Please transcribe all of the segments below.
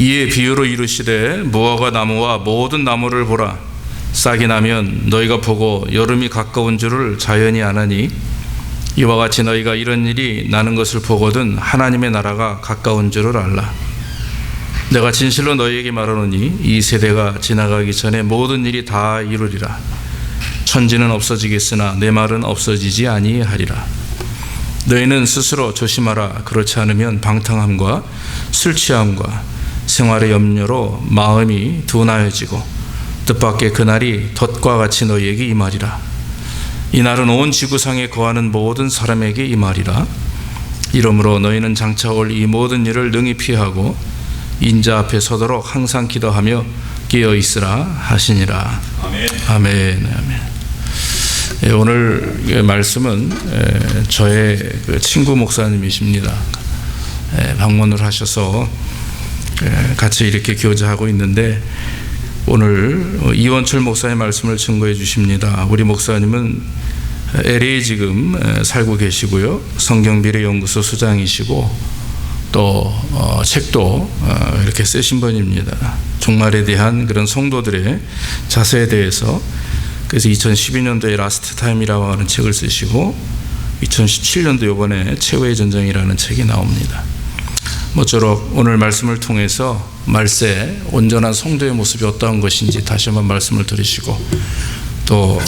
이에 비유로 이르시되 무화과 나무와 모든 나무를 보라. 싹이 나면 너희가 보고 여름이 가까운 줄을 자연히 아나니 이와 같이 너희가 이런 일이 나는 것을 보거든 하나님의 나라가 가까운 줄을 알라. 내가 진실로 너희에게 말하노니 이 세대가 지나가기 전에 모든 일이 다 이루리라. 천지는 없어지겠으나 내 말은 없어지지 아니하리라. 너희는 스스로 조심하라. 그렇지 않으면 방탕함과 술 취함과 생활의 염려로 마음이 둔하여지고 뜻밖의 그날이 덫과 같이 너희에게 임하리라. 이 날은 온 지구상에 거하는 모든 사람에게 임하리라. 이러므로 너희는 장차 올 이 모든 일을 능히 피하고 인자 앞에 서도록 항상 기도하며 깨어 있으라 하시니라. 아멘. 아멘. 아멘. 오늘 말씀은 저의 친구 목사님이십니다. 방문을 하셔서 같이 이렇게 교제하고 있는데 오늘 이원철 목사의 말씀을 증거해 주십니다. 우리 목사님은 LA 지금 살고 계시고요. 성경비례연구소 수장이시고 또 책도 이렇게 쓰신 분입니다. 종말에 대한 그런 성도들의 자세에 대해서 그래서 2012년도에 라스트 타임이라고 하는 책을 쓰시고 2017년도 이번에 최후의 전쟁이라는 책이 나옵니다. 모쪼록 오늘 말씀을 통해서 말세 온전한 성도의 모습이 어떠한 것인지 다시 한번 말씀을 들으시고 또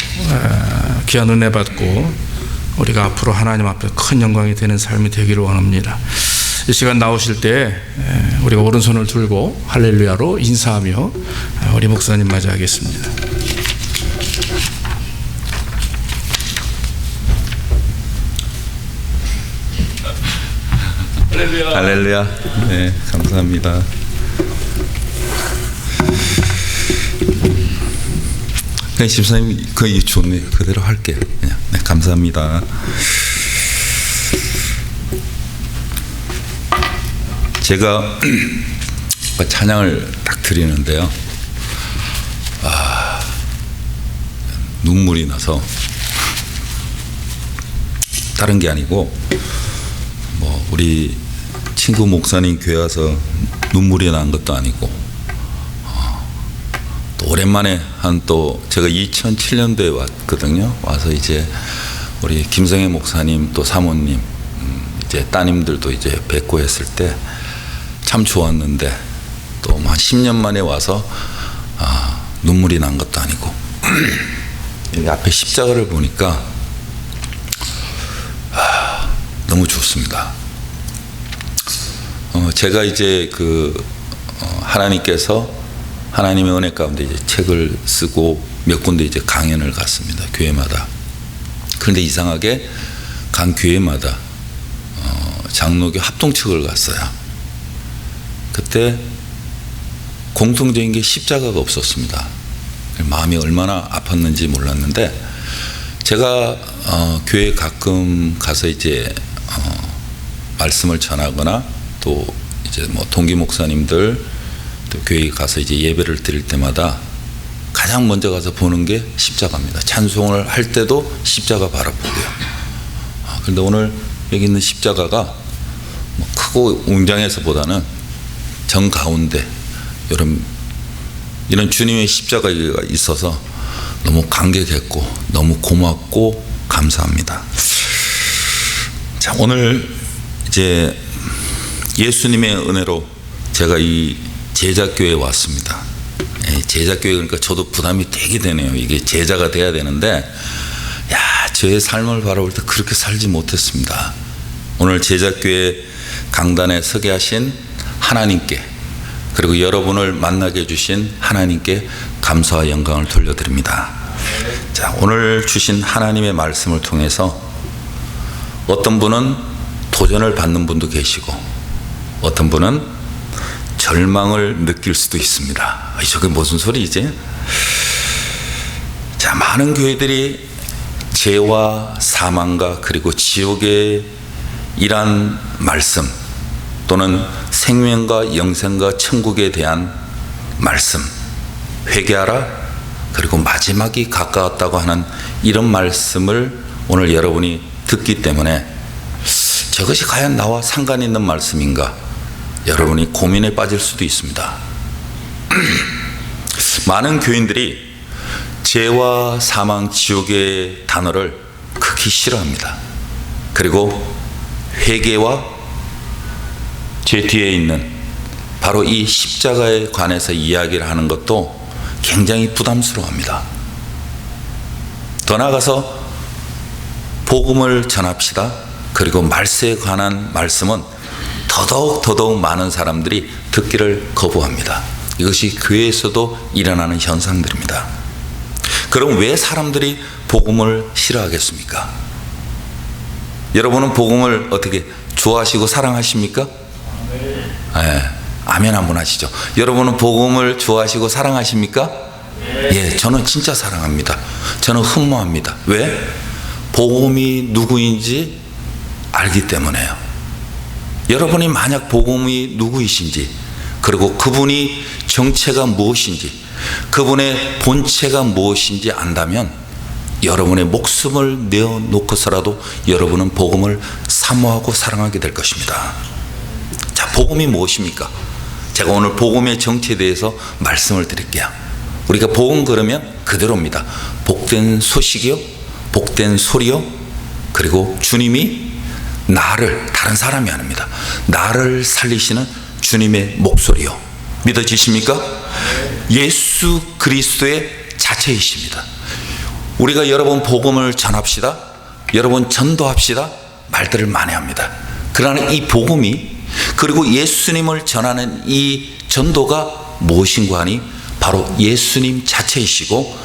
귀한 은혜 받고 우리가 앞으로 하나님 앞에 큰 영광이 되는 삶이 되기를 원합니다. 이 시간 나오실 때 우리가 오른손을 들고 할렐루야로 인사하며 우리 목사님 맞이하겠습니다. 할렐루야. 할렐루야. 네, 감사합니다. 그냥 집사님 거의 좋네. 그대로 할게요. 그냥. 네, 감사합니다. 제가 찬양을 딱 드리는데요. 눈물이 나서 다른 게 아니고 우리 친구 목사님 교회 와서 눈물이 난 것도 아니고 또 오랜만에 또 제가 2007년도에 왔거든요. 와서 이제 우리 김성애 목사님 또 사모님 이제 따님들도 이제 뵙고 했을 때 참 좋았는데 또 한 10년 만에 와서 눈물이 난 것도 아니고 여기 앞에 십자가를 보니까 너무 좋습니다. 제가 이제 하나님께서 하나님의 은혜 가운데 이제 책을 쓰고 몇 군데 이제 강연을 갔습니다. 교회마다. 그런데 이상하게 간 교회마다 장로교 합동측을 갔어요. 그때 공통적인 게 십자가가 없었습니다. 마음이 얼마나 아팠는지 몰랐는데 제가 교회 가끔 가서 이제 말씀을 전하거나 또 이제 동기 목사님들 또 교회에 가서 이제 예배를 드릴 때마다 가장 먼저 가서 보는 게 십자가입니다. 찬송을 할 때도 십자가 바라보고요. 그런데 오늘 여기 있는 십자가가 크고 웅장해서보다는 정 가운데 이런 주님의 십자가가 있어서 너무 감격했고 너무 고맙고 감사합니다. 자, 오늘 이제 예수님의 은혜로 제가 이 제자교회에 왔습니다. 제자교회 그러니까 저도 부담이 되게 되네요. 이게 제자가 돼야 되는데 저의 삶을 바라볼 때 그렇게 살지 못했습니다. 오늘 제자교회 강단에 서게 하신 하나님께 그리고 여러분을 만나게 해주신 하나님께 감사와 영광을 돌려드립니다. 자, 오늘 주신 하나님의 말씀을 통해서 어떤 분은 도전을 받는 분도 계시고 어떤 분은 절망을 느낄 수도 있습니다. 저게 무슨 소리지? 자, 많은 교회들이 죄와 사망과 그리고 지옥의 이란 말씀 또는 생명과 영생과 천국에 대한 말씀, 회개하라 그리고 마지막이 가까웠다고 하는 이런 말씀을 오늘 여러분이 듣기 때문에 저것이 과연 나와 상관 있는 말씀인가, 여러분이 고민에 빠질 수도 있습니다. 많은 교인들이 죄와 사망, 지옥의 단어를 극히 싫어합니다. 그리고 회개와 죄 뒤에 있는 바로 이 십자가에 관해서 이야기를 하는 것도 굉장히 부담스러워합니다. 더 나아가서 복음을 전합시다. 그리고 말세에 관한 말씀은 더더욱 많은 사람들이 듣기를 거부합니다. 이것이 교회에서도 일어나는 현상들입니다. 그럼 왜 사람들이 복음을 싫어하겠습니까? 여러분은 복음을 어떻게 좋아하시고 사랑하십니까? 네. 아멘 한번 하시죠. 여러분은 복음을 좋아하시고 사랑하십니까? 예, 저는 진짜 사랑합니다. 저는 흠모합니다. 왜? 복음이 누구인지 알기 때문에요. 여러분이 만약 복음이 누구이신지, 그리고 그분이 정체가 무엇인지, 그분의 본체가 무엇인지 안다면 여러분의 목숨을 내어놓고서라도 여러분은 복음을 사모하고 사랑하게 될 것입니다. 자, 복음이 무엇입니까? 제가 오늘 복음의 정체에 대해서 말씀을 드릴게요. 우리가 복음 그러면 그대로입니다. 복된 소식이요, 복된 소리요, 그리고 주님이 나를, 다른 사람이 아닙니다, 나를 살리시는 주님의 목소리요. 믿어지십니까? 예수 그리스도의 자체이십니다. 우리가 여러분 복음을 전합시다, 여러분 전도합시다 말들을 많이 합니다. 그러나 이 복음이, 그리고 예수님을 전하는 이 전도가 무엇인가 하니 바로 예수님 자체이시고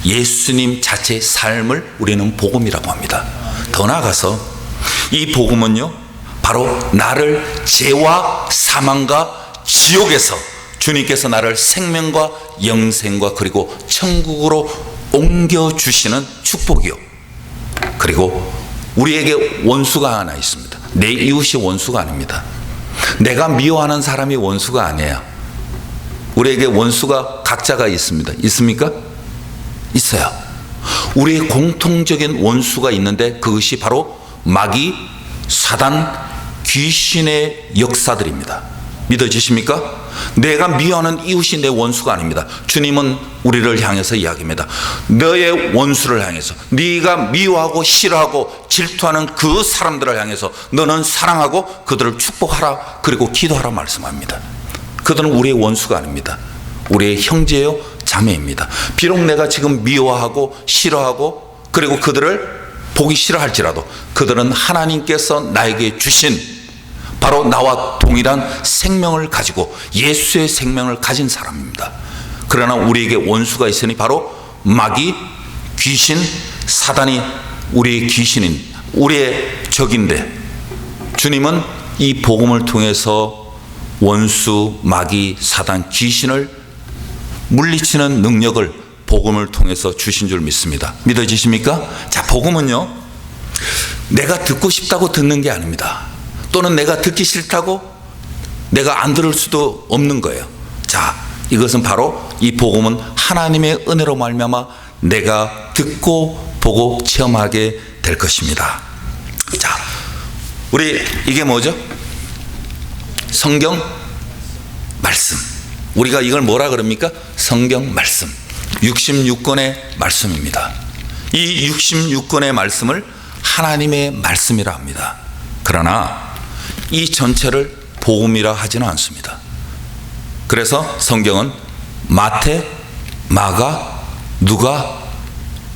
예수님 자체의 삶을 우리는 복음이라고 합니다. 더 나아가서 이 복음은요, 바로 나를 죄와 사망과 지옥에서 주님께서 나를 생명과 영생과 그리고 천국으로 옮겨주시는 축복이요, 그리고 우리에게 원수가 하나 있습니다. 내 이웃이 원수가 아닙니다. 내가 미워하는 사람이 원수가 아니에요. 우리에게 원수가 각자가 있습니다. 있습니까? 있어요. 우리의 공통적인 원수가 있는데 그것이 바로 마귀, 사단, 귀신의 역사들입니다. 믿어지십니까? 내가 미워하는 이웃이 내 원수가 아닙니다. 주님은 우리를 향해서 이야기합니다. 너의 원수를 향해서, 네가 미워하고 싫어하고 질투하는 그 사람들을 향해서 너는 사랑하고 그들을 축복하라, 그리고 기도하라 말씀합니다. 그들은 우리의 원수가 아닙니다. 우리의 형제요 자매입니다. 비록 내가 지금 미워하고 싫어하고 그리고 그들을 보기 싫어할지라도 그들은 하나님께서 나에게 주신 바로 나와 동일한 생명을 가지고 예수의 생명을 가진 사람입니다. 그러나 우리에게 원수가 있으니 바로 마귀, 귀신, 사단이 우리의 귀신인, 우리의 적인데, 주님은 이 복음을 통해서 원수, 마귀, 사단, 귀신을 물리치는 능력을 복음을 통해서 주신 줄 믿습니다. 믿어지십니까? 자, 복음은요, 내가 듣고 싶다고 듣는 게 아닙니다. 또는 내가 듣기 싫다고 내가 안 들을 수도 없는 거예요. 자, 이것은 바로 이 복음은 하나님의 은혜로 말미암아 내가 듣고 보고 체험하게 될 것입니다. 자, 우리 이게 뭐죠? 성경 말씀. 우리가 이걸 뭐라 그럽니까? 성경 말씀. 66권의 말씀입니다. 이 66권의 말씀을 하나님의 말씀이라 합니다. 그러나 이 전체를 복음이라 하지는 않습니다. 그래서 성경은 마태, 마가, 누가,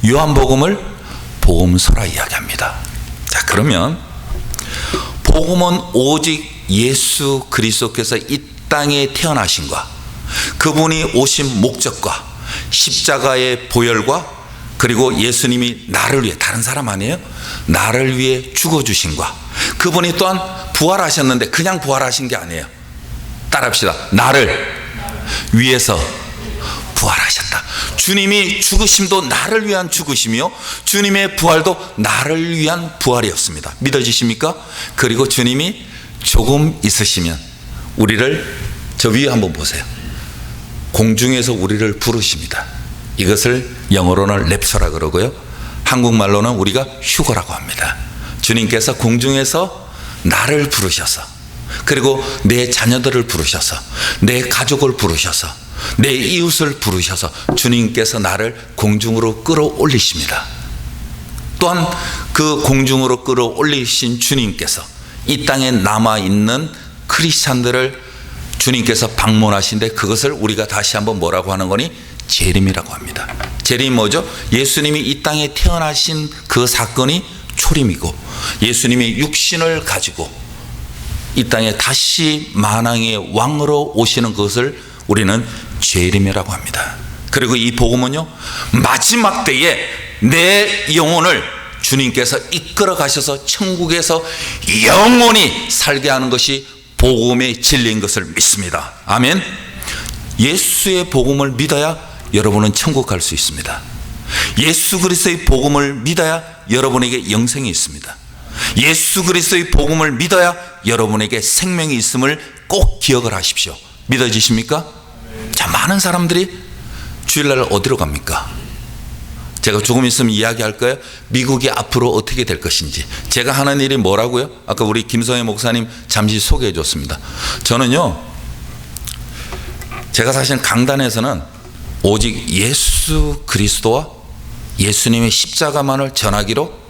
요한복음을 복음서라 이야기합니다. 자, 그러면 복음은 오직 예수 그리스도께서 이 땅에 태어나신과 그분이 오신 목적과 십자가의 보혈과 그리고 예수님이 나를 위해, 다른 사람 아니에요? 나를 위해 죽어주신과 그분이 또한 부활하셨는데 그냥 부활하신 게 아니에요. 따라합시다. 나를 위해서 부활하셨다. 주님이 죽으심도 나를 위한 죽으심이요, 주님의 부활도 나를 위한 부활이었습니다. 믿어지십니까? 그리고 주님이 조금 있으시면 우리를, 저 위에 한번 보세요. 공중에서 우리를 부르십니다. 이것을 영어로는 랩처라 그러고요, 한국말로는 우리가 휴거라고 합니다. 주님께서 공중에서 나를 부르셔서 그리고 내 자녀들을 부르셔서, 내 가족을 부르셔서, 내 이웃을 부르셔서 주님께서 나를 공중으로 끌어올리십니다. 또한 그 공중으로 끌어올리신 주님께서 이 땅에 남아있는 크리스찬들을 주님께서 방문하신데, 그것을 우리가 다시 한번 뭐라고 하는 거니? 재림이라고 합니다. 재림이 뭐죠? 예수님이 이 땅에 태어나신 그 사건이 초림이고, 예수님이 육신을 가지고 이 땅에 다시 만왕의 왕으로 오시는 것을 우리는 재림이라고 합니다. 그리고 이 복음은요, 마지막 때에 내 영혼을 주님께서 이끌어 가셔서 천국에서 영원히 살게 하는 것이 복음의 진리인 것을 믿습니다. 아멘. 예수의 복음을 믿어야 여러분은 천국 갈 수 있습니다. 예수 그리스도의 복음을 믿어야 여러분에게 영생이 있습니다. 예수 그리스도의 복음을 믿어야 여러분에게 생명이 있음을 꼭 기억을 하십시오. 믿어지십니까? 자, 많은 사람들이 주일날 어디로 갑니까? 제가 조금 있으면 이야기할 거예요. 미국이 앞으로 어떻게 될 것인지. 제가 하는 일이 뭐라고요? 아까 우리 김성애 목사님 잠시 소개해 줬습니다. 저는요, 제가 사실 강단에서는 오직 예수 그리스도와 예수님의 십자가만을 전하기로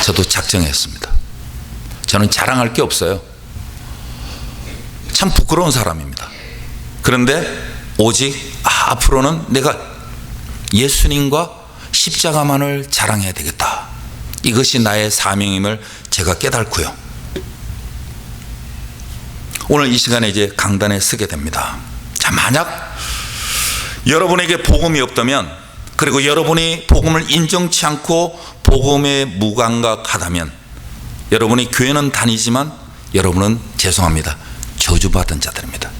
저도 작정했습니다. 저는 자랑할 게 없어요. 참 부끄러운 사람입니다. 그런데 오직 앞으로는 내가 예수님과 십자가만을 자랑해야 되겠다. 이것이 나의 사명임을 제가 깨닫고요. 오늘 이 시간에 이제 강단에 서게 됩니다. 자, 만약 여러분에게 복음이 없다면, 그리고 여러분이 복음을 인정치 않고 복음에 무감각하다면, 여러분이 교회는 다니지만 여러분은 죄송합니다, 저주받은 자들입니다.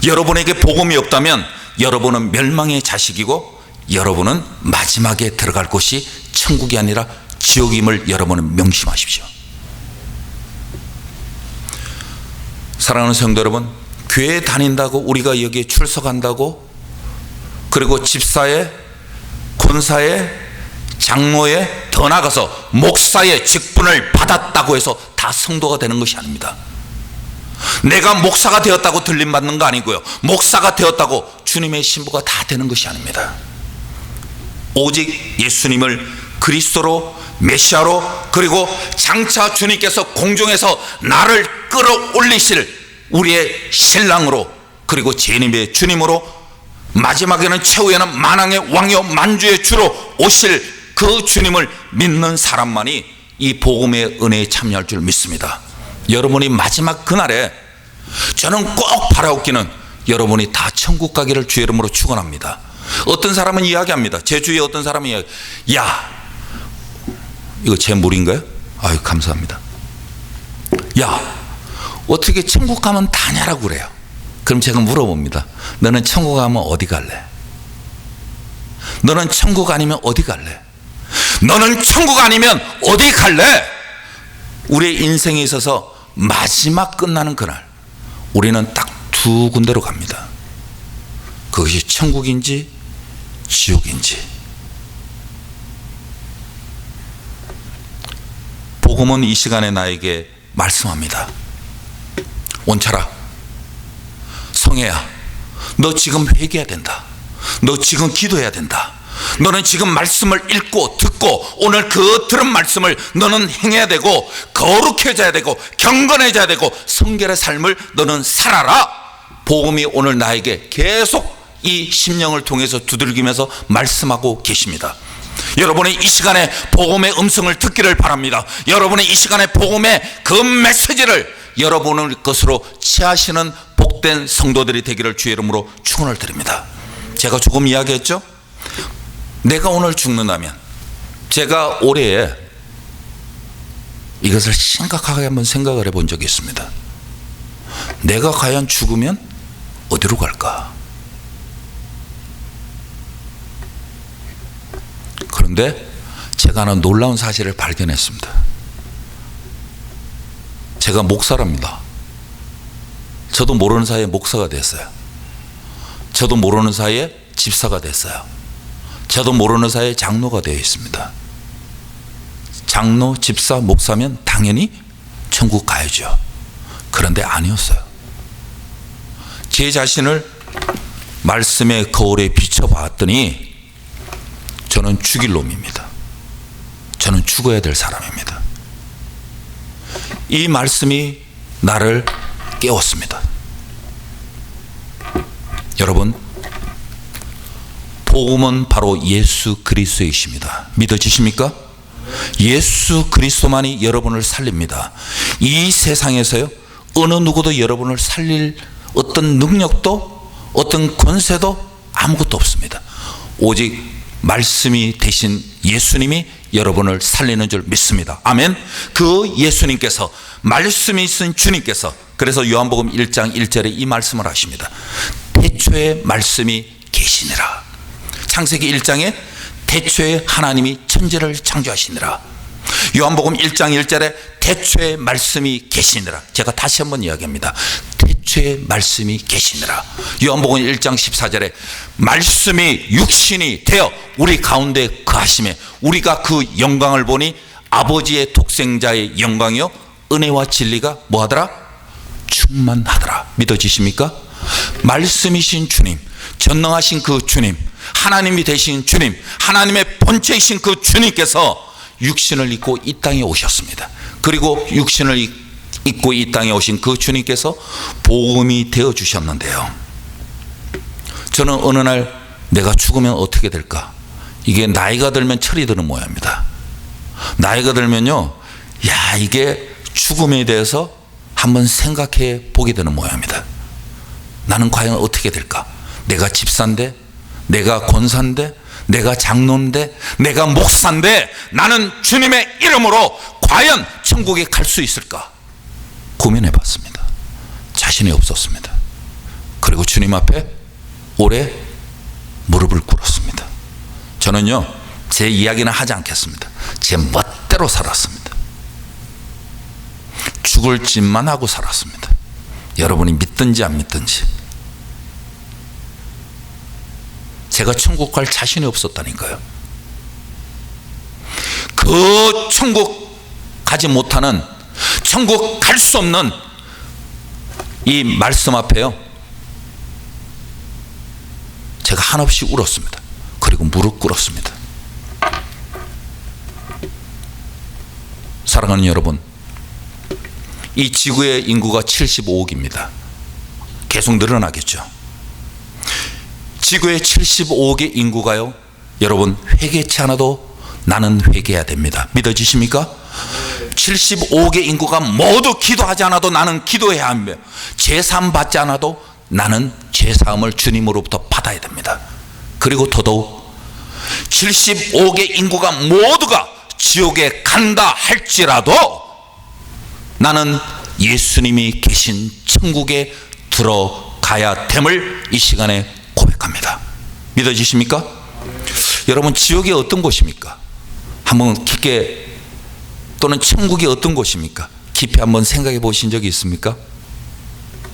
여러분에게 복음이 없다면 여러분은 멸망의 자식이고, 여러분은 마지막에 들어갈 곳이 천국이 아니라 지옥임을 여러분은 명심하십시오. 사랑하는 성도 여러분, 교회에 다닌다고, 우리가 여기에 출석한다고, 그리고 집사에, 권사에, 장로에, 더 나아가서 목사의 직분을 받았다고 해서 다 성도가 되는 것이 아닙니다. 내가 목사가 되었다고 들림받는 거 아니고요, 목사가 되었다고 주님의 신부가 다 되는 것이 아닙니다. 오직 예수님을 그리스도로, 메시아로, 그리고 장차 주님께서 공중에서 나를 끌어올리실 우리의 신랑으로, 그리고 재림의 주님으로, 마지막에는 최후에는 만왕의 왕이요 만주의 주로 오실 그 주님을 믿는 사람만이 이 복음의 은혜에 참여할 줄 믿습니다. 여러분이 마지막 그날에, 저는 꼭 바라옵기는 여러분이 다 천국 가기를 주의 이름으로 축원합니다. 어떤 사람은 이야기합니다. 제 주위에 어떤 사람은 야, 이거 제 물인가요? 아유, 감사합니다. 야, 어떻게 천국 가면 다냐라고 그래요. 그럼 제가 물어봅니다. 너는 천국 가면 어디 갈래? 너는 천국 아니면 어디 갈래? 너는 천국 아니면 어디 갈래? 우리의 인생에 있어서 마지막 끝나는 그날, 우리는 딱 두 군데로 갑니다. 그것이 천국인지 지옥인지. 복음은 이 시간에 나에게 말씀합니다. 원철아, 성혜야, 너 지금 회개해야 된다. 너 지금 기도해야 된다. 너는 지금 말씀을 읽고 듣고 오늘 그 들은 말씀을 너는 행해야 되고, 거룩해져야 되고, 경건해져야 되고, 성결의 삶을 너는 살아라. 복음이 오늘 나에게 계속 이 심령을 통해서 두들기면서 말씀하고 계십니다. 여러분이 이 시간에 복음의 음성을 듣기를 바랍니다. 여러분이 이 시간에 복음의 그 메시지를 여러분의 것으로 취하시는 복된 성도들이 되기를 주의 이름으로 축원을 드립니다. 제가 조금 이야기했죠? 내가 오늘 죽는다면, 제가 올해에 이것을 심각하게 한번 생각을 해본 적이 있습니다. 내가 과연 죽으면 어디로 갈까? 그런데 제가 하나 놀라운 사실을 발견했습니다. 제가 목사랍니다. 저도 모르는 사이에 목사가 됐어요. 저도 모르는 사이에 집사가 됐어요. 저도 모르는 사이에 장로가 되어 있습니다. 장로, 집사, 목사면 당연히 천국 가야죠. 그런데 아니었어요. 제 자신을 말씀의 거울에 비춰봤더니 저는 죽일 놈입니다. 저는 죽어야 될 사람입니다. 이 말씀이 나를 깨웠습니다. 여러분, 복음은 바로 예수 그리스도이십니다. 믿어지십니까? 예수 그리스도만이 여러분을 살립니다. 이 세상에서요, 어느 누구도 여러분을 살릴 어떤 능력도 어떤 권세도 아무것도 없습니다. 오직 말씀이 되신 예수님이 여러분을 살리는 줄 믿습니다. 아멘. 그 예수님께서, 말씀이 있은 주님께서, 그래서 요한복음 1장 1절에 이 말씀을 하십니다. 태초에 말씀이 계시니라. 창세기 1장에 태초에 하나님이 천지를 창조하시니라. 요한복음 1장 1절에 태초에 말씀이 계시니라. 제가 다시 한번 이야기합니다. 태초에 말씀이 계시니라. 요한복음 1장 14절에 말씀이 육신이 되어 우리 가운데 거하심에 우리가 그 영광을 보니 아버지의 독생자의 영광이요 은혜와 진리가 뭐하더라? 충만하더라. 믿어지십니까? 말씀이신 주님, 전능하신 그 주님, 하나님이 되신 주님, 하나님의 본체이신 그 주님께서 육신을 입고 이 땅에 오셨습니다. 그리고 육신을 입고 이 땅에 오신 그 주님께서 복음이 되어 주셨는데요, 저는 어느 날 내가 죽으면 어떻게 될까? 이게 나이가 들면 철이 드는 모양입니다. 나이가 들면요, 야, 이게 죽음에 대해서 한번 생각해 보게 되는 모양입니다. 나는 과연 어떻게 될까? 내가 집사인데, 내가 권사인데, 내가 장로인데, 내가 목사인데, 나는 주님의 이름으로 과연 천국에 갈 수 있을까? 고민해 봤습니다. 자신이 없었습니다. 그리고 주님 앞에 오래 무릎을 꿇었습니다. 저는요, 제 이야기는 하지 않겠습니다. 제 멋대로 살았습니다. 죽을 짓만 하고 살았습니다. 여러분이 믿든지 안 믿든지. 제가 천국 갈 자신이 없었다니까요. 그 천국 가지 못하는, 천국 갈 수 없는 이 말씀 앞에요, 제가 한없이 울었습니다. 그리고 무릎 꿇었습니다. 사랑하는 여러분, 이 지구의 인구가 75억입니다. 계속 늘어나겠죠. 지구의 75억의 인구가요, 여러분 회개치 않아도 나는 회개해야 됩니다. 믿어지십니까? 75억의 인구가 모두 기도하지 않아도 나는 기도해야 합니다. 죄사함 받지 않아도 나는 죄사함을 주님으로부터 받아야 됩니다. 그리고 더더욱 75억의 인구가 모두가 지옥에 간다 할지라도 나는 예수님이 계신 천국에 들어가야 됨을 이 시간에 고백합니다. 믿어지십니까? 여러분, 지옥이 어떤 곳입니까? 한번 깊게, 또는 천국이 어떤 곳입니까? 깊이 한번 생각해 보신 적이 있습니까?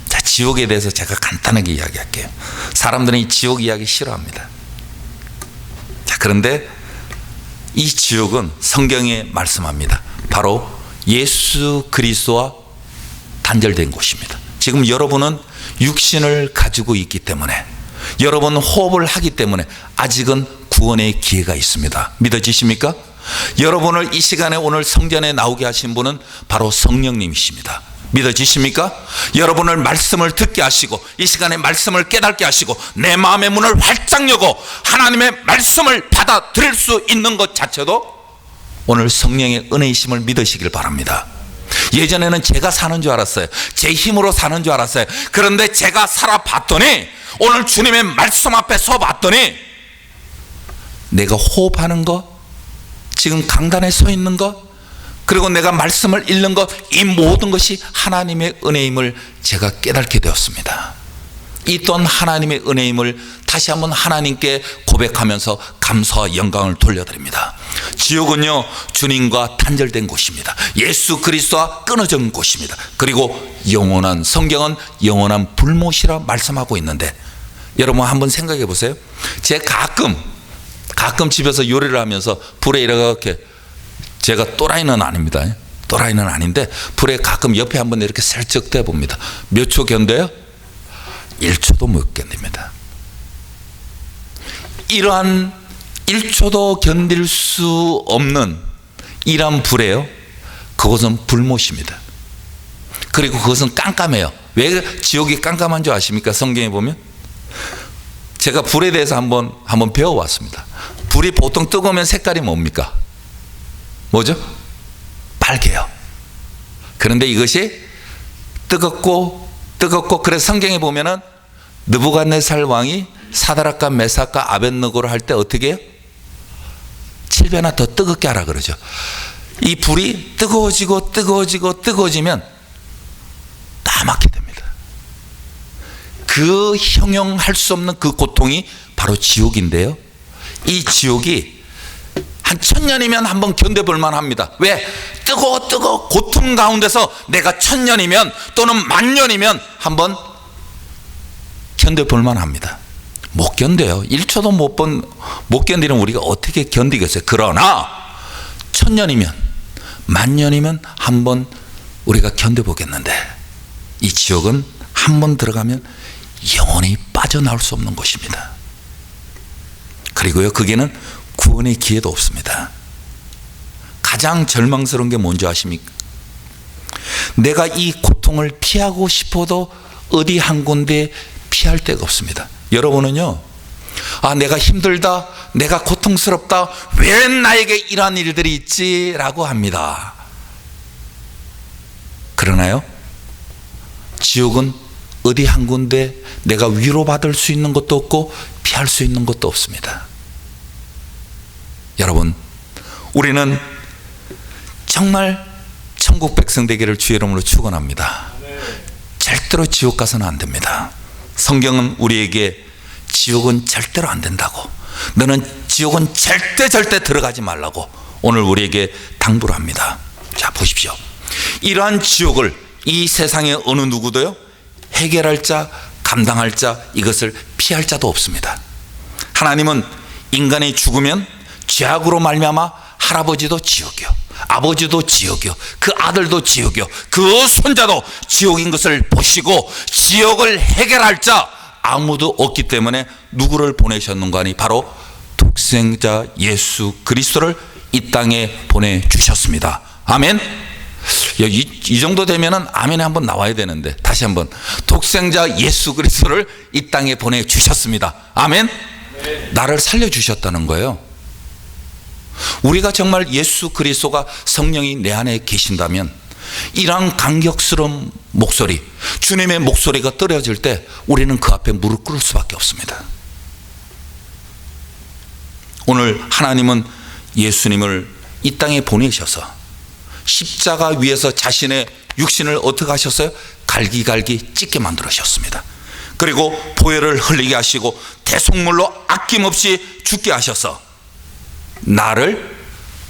자, 지옥에 대해서 제가 간단하게 이야기할게요. 사람들은 이 지옥 이야기 싫어합니다. 자, 그런데 이 지옥은 성경에 말씀합니다. 바로 예수 그리스도와 단절된 곳입니다. 지금 여러분은 육신을 가지고 있기 때문에, 여러분 호흡을 하기 때문에 아직은 구원의 기회가 있습니다. 믿어지십니까? 여러분을 이 시간에 오늘 성전에 나오게 하신 분은 바로 성령님이십니다. 믿어지십니까? 여러분을 말씀을 듣게 하시고 이 시간에 말씀을 깨닫게 하시고 내 마음의 문을 활짝 여고 하나님의 말씀을 받아들일 수 있는 것 자체도 오늘 성령의 은혜이심을 믿으시길 바랍니다. 예전에는 제가 사는 줄 알았어요. 제 힘으로 사는 줄 알았어요. 그런데 제가 살아봤더니, 오늘 주님의 말씀 앞에 서봤더니, 내가 호흡하는 것, 지금 강단에 서 있는 것, 그리고 내가 말씀을 읽는 것, 이 모든 것이 하나님의 은혜임을 제가 깨닫게 되었습니다. 이 또한 하나님의 은혜임을 다시 한번 하나님께 고백하면서 감사와 영광을 돌려드립니다. 지옥은요, 주님과 단절된 곳입니다. 예수 그리스도와 끊어진 곳입니다. 그리고 영원한, 성경은 영원한 불못이라 말씀하고 있는데, 여러분 한번 생각해 보세요. 제가 가끔 집에서 요리를 하면서 불에 이렇게, 제가 또라이는 아닙니다. 또라이는 아닌데 불에 가끔 옆에 한번 이렇게 살짝 대봅니다. 몇 초 견뎌요? 1초도 못 견딥니다. 이러한 1초도 견딜 수 없는 이러한 불에요, 그것은 불못입니다. 그리고 그것은 깜깜해요. 왜 지옥이 깜깜한 줄 아십니까? 성경에 보면 제가 불에 대해서 한번 배워왔습니다. 불이 보통 뜨거우면 색깔이 뭡니까? 뭐죠? 빨개요. 그런데 이것이 뜨겁고 그래서 성경에 보면은 느부갓네살 왕이 사드락과 메삭과 아벳느고를 할 때 어떻게 해요? 7배나 더 뜨겁게 하라 그러죠. 이 불이 뜨거워지면 까맣게 됩니다. 그 형용할 수 없는 그 고통이 바로 지옥인데요, 이 지옥이 한 1000년이면 한번 견뎌볼 만합니다. 왜? 뜨거워 고통 가운데서 내가 1000년이면 또는 10,000년이면 한번 견뎌볼 만합니다. 못 견뎌요. 1초도 못 견디는 우리가 어떻게 견디겠어요? 그러나 1000년이면 10,000년이면 한번 우리가 견뎌보겠는데, 이 지옥은 한번 들어가면 영원히 빠져나올 수 없는 곳입니다. 그리고요, 거기는 구원의 기회도 없습니다. 가장 절망스러운 게 뭔지 아십니까? 내가 이 고통을 피하고 싶어도 어디 한 군데 피할 데가 없습니다. 여러분은요, 내가 힘들다, 내가 고통스럽다, 왜 나에게 이러한 일들이 있지? 라고 합니다. 그러나요, 지옥은 어디 한 군데 내가 위로받을 수 있는 것도 없고 피할 수 있는 것도 없습니다. 여러분, 우리는 정말 천국 백성 되기를 주의 이름으로 축원합니다. 절대로 지옥 가서는 안 됩니다. 성경은 우리에게 지옥은 절대로 안 된다고, 너는 지옥은 절대 들어가지 말라고 오늘 우리에게 당부를 합니다. 자, 보십시오. 이러한 지옥을 이 세상에 어느 누구도요, 해결할 자, 감당할 자, 이것을 피할 자도 없습니다. 하나님은 인간이 죽으면 죄악으로 말미암아 할아버지도 지옥이요, 아버지도 지옥이요, 그 아들도 지옥이요, 그 손자도 지옥인 것을 보시고 지옥을 해결할 자 아무도 없기 때문에 누구를 보내셨는가 하니 바로 독생자 예수 그리스도를 이 땅에 보내주셨습니다. 아멘. 이 정도 되면은 아멘이 한번 나와야 되는데, 다시 한번, 독생자 예수 그리스도를 이 땅에 보내주셨습니다. 아멘. 나를 살려주셨다는 거예요. 우리가 정말 예수 그리스도가 성령이 내 안에 계신다면 이러한 감격스러운 목소리, 주님의 목소리가 떨어질 때 우리는 그 앞에 무릎 꿇을 수밖에 없습니다. 오늘 하나님은 예수님을 이 땅에 보내셔서 십자가 위에서 자신의 육신을 어떻게 하셨어요? 갈기갈기 찢게 만들으셨습니다. 그리고 보혈을 흘리게 하시고 대속물로 아낌없이 죽게 하셔서 나를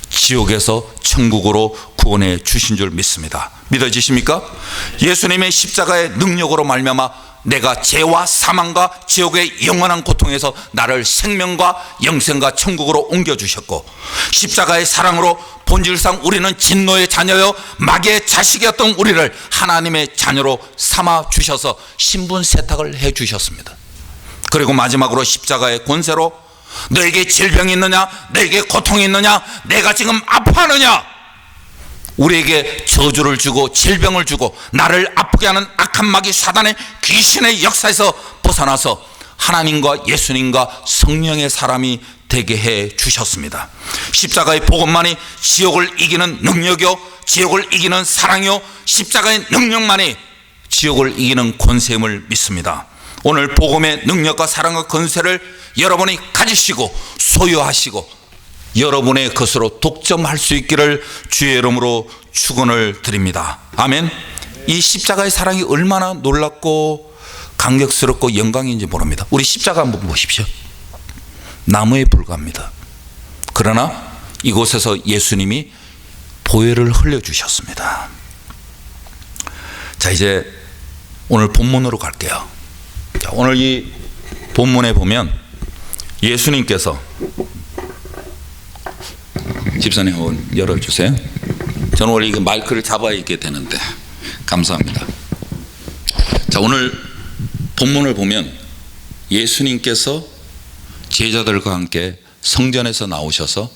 지옥에서 천국으로 구원해 주신 줄 믿습니다. 믿어지십니까? 예수님의 십자가의 능력으로 말미암아 내가 죄와 사망과 지옥의 영원한 고통에서 나를 생명과 영생과 천국으로 옮겨주셨고, 십자가의 사랑으로 본질상 우리는 진노의 자녀요 마귀의 자식이었던 우리를 하나님의 자녀로 삼아 주셔서 신분 세탁을 해 주셨습니다. 그리고 마지막으로 십자가의 권세로 너에게 질병이 있느냐, 너에게 고통이 있느냐, 내가 지금 아파하느냐, 우리에게 저주를 주고 질병을 주고 나를 아프게 하는 악한 마귀 사단의 귀신의 역사에서 벗어나서 하나님과 예수님과 성령의 사람이 되게 해 주셨습니다. 십자가의 복음만이 지옥을 이기는 능력이요, 지옥을 이기는 사랑이요, 십자가의 능력만이 지옥을 이기는 권세임을 믿습니다. 오늘 복음의 능력과 사랑과 권세를 여러분이 가지시고 소유하시고 여러분의 것으로 독점할 수 있기를 주의 이름으로 축원을 드립니다. 아멘. 이 십자가의 사랑이 얼마나 놀랍고 감격스럽고 영광인지 모릅니다. 우리 십자가 한번 보십시오. 나무에 불과합니다. 그러나 이곳에서 예수님이 보혈을 흘려주셨습니다. 자, 이제 오늘 본문으로 갈게요. 자, 오늘 이 본문에 보면 예수님께서, 집사님 한번 열어주세요. 저는 원래 이거 마이크를 잡아야 있게 되는데 감사합니다. 자, 오늘 본문을 보면 예수님께서 제자들과 함께 성전에서 나오셔서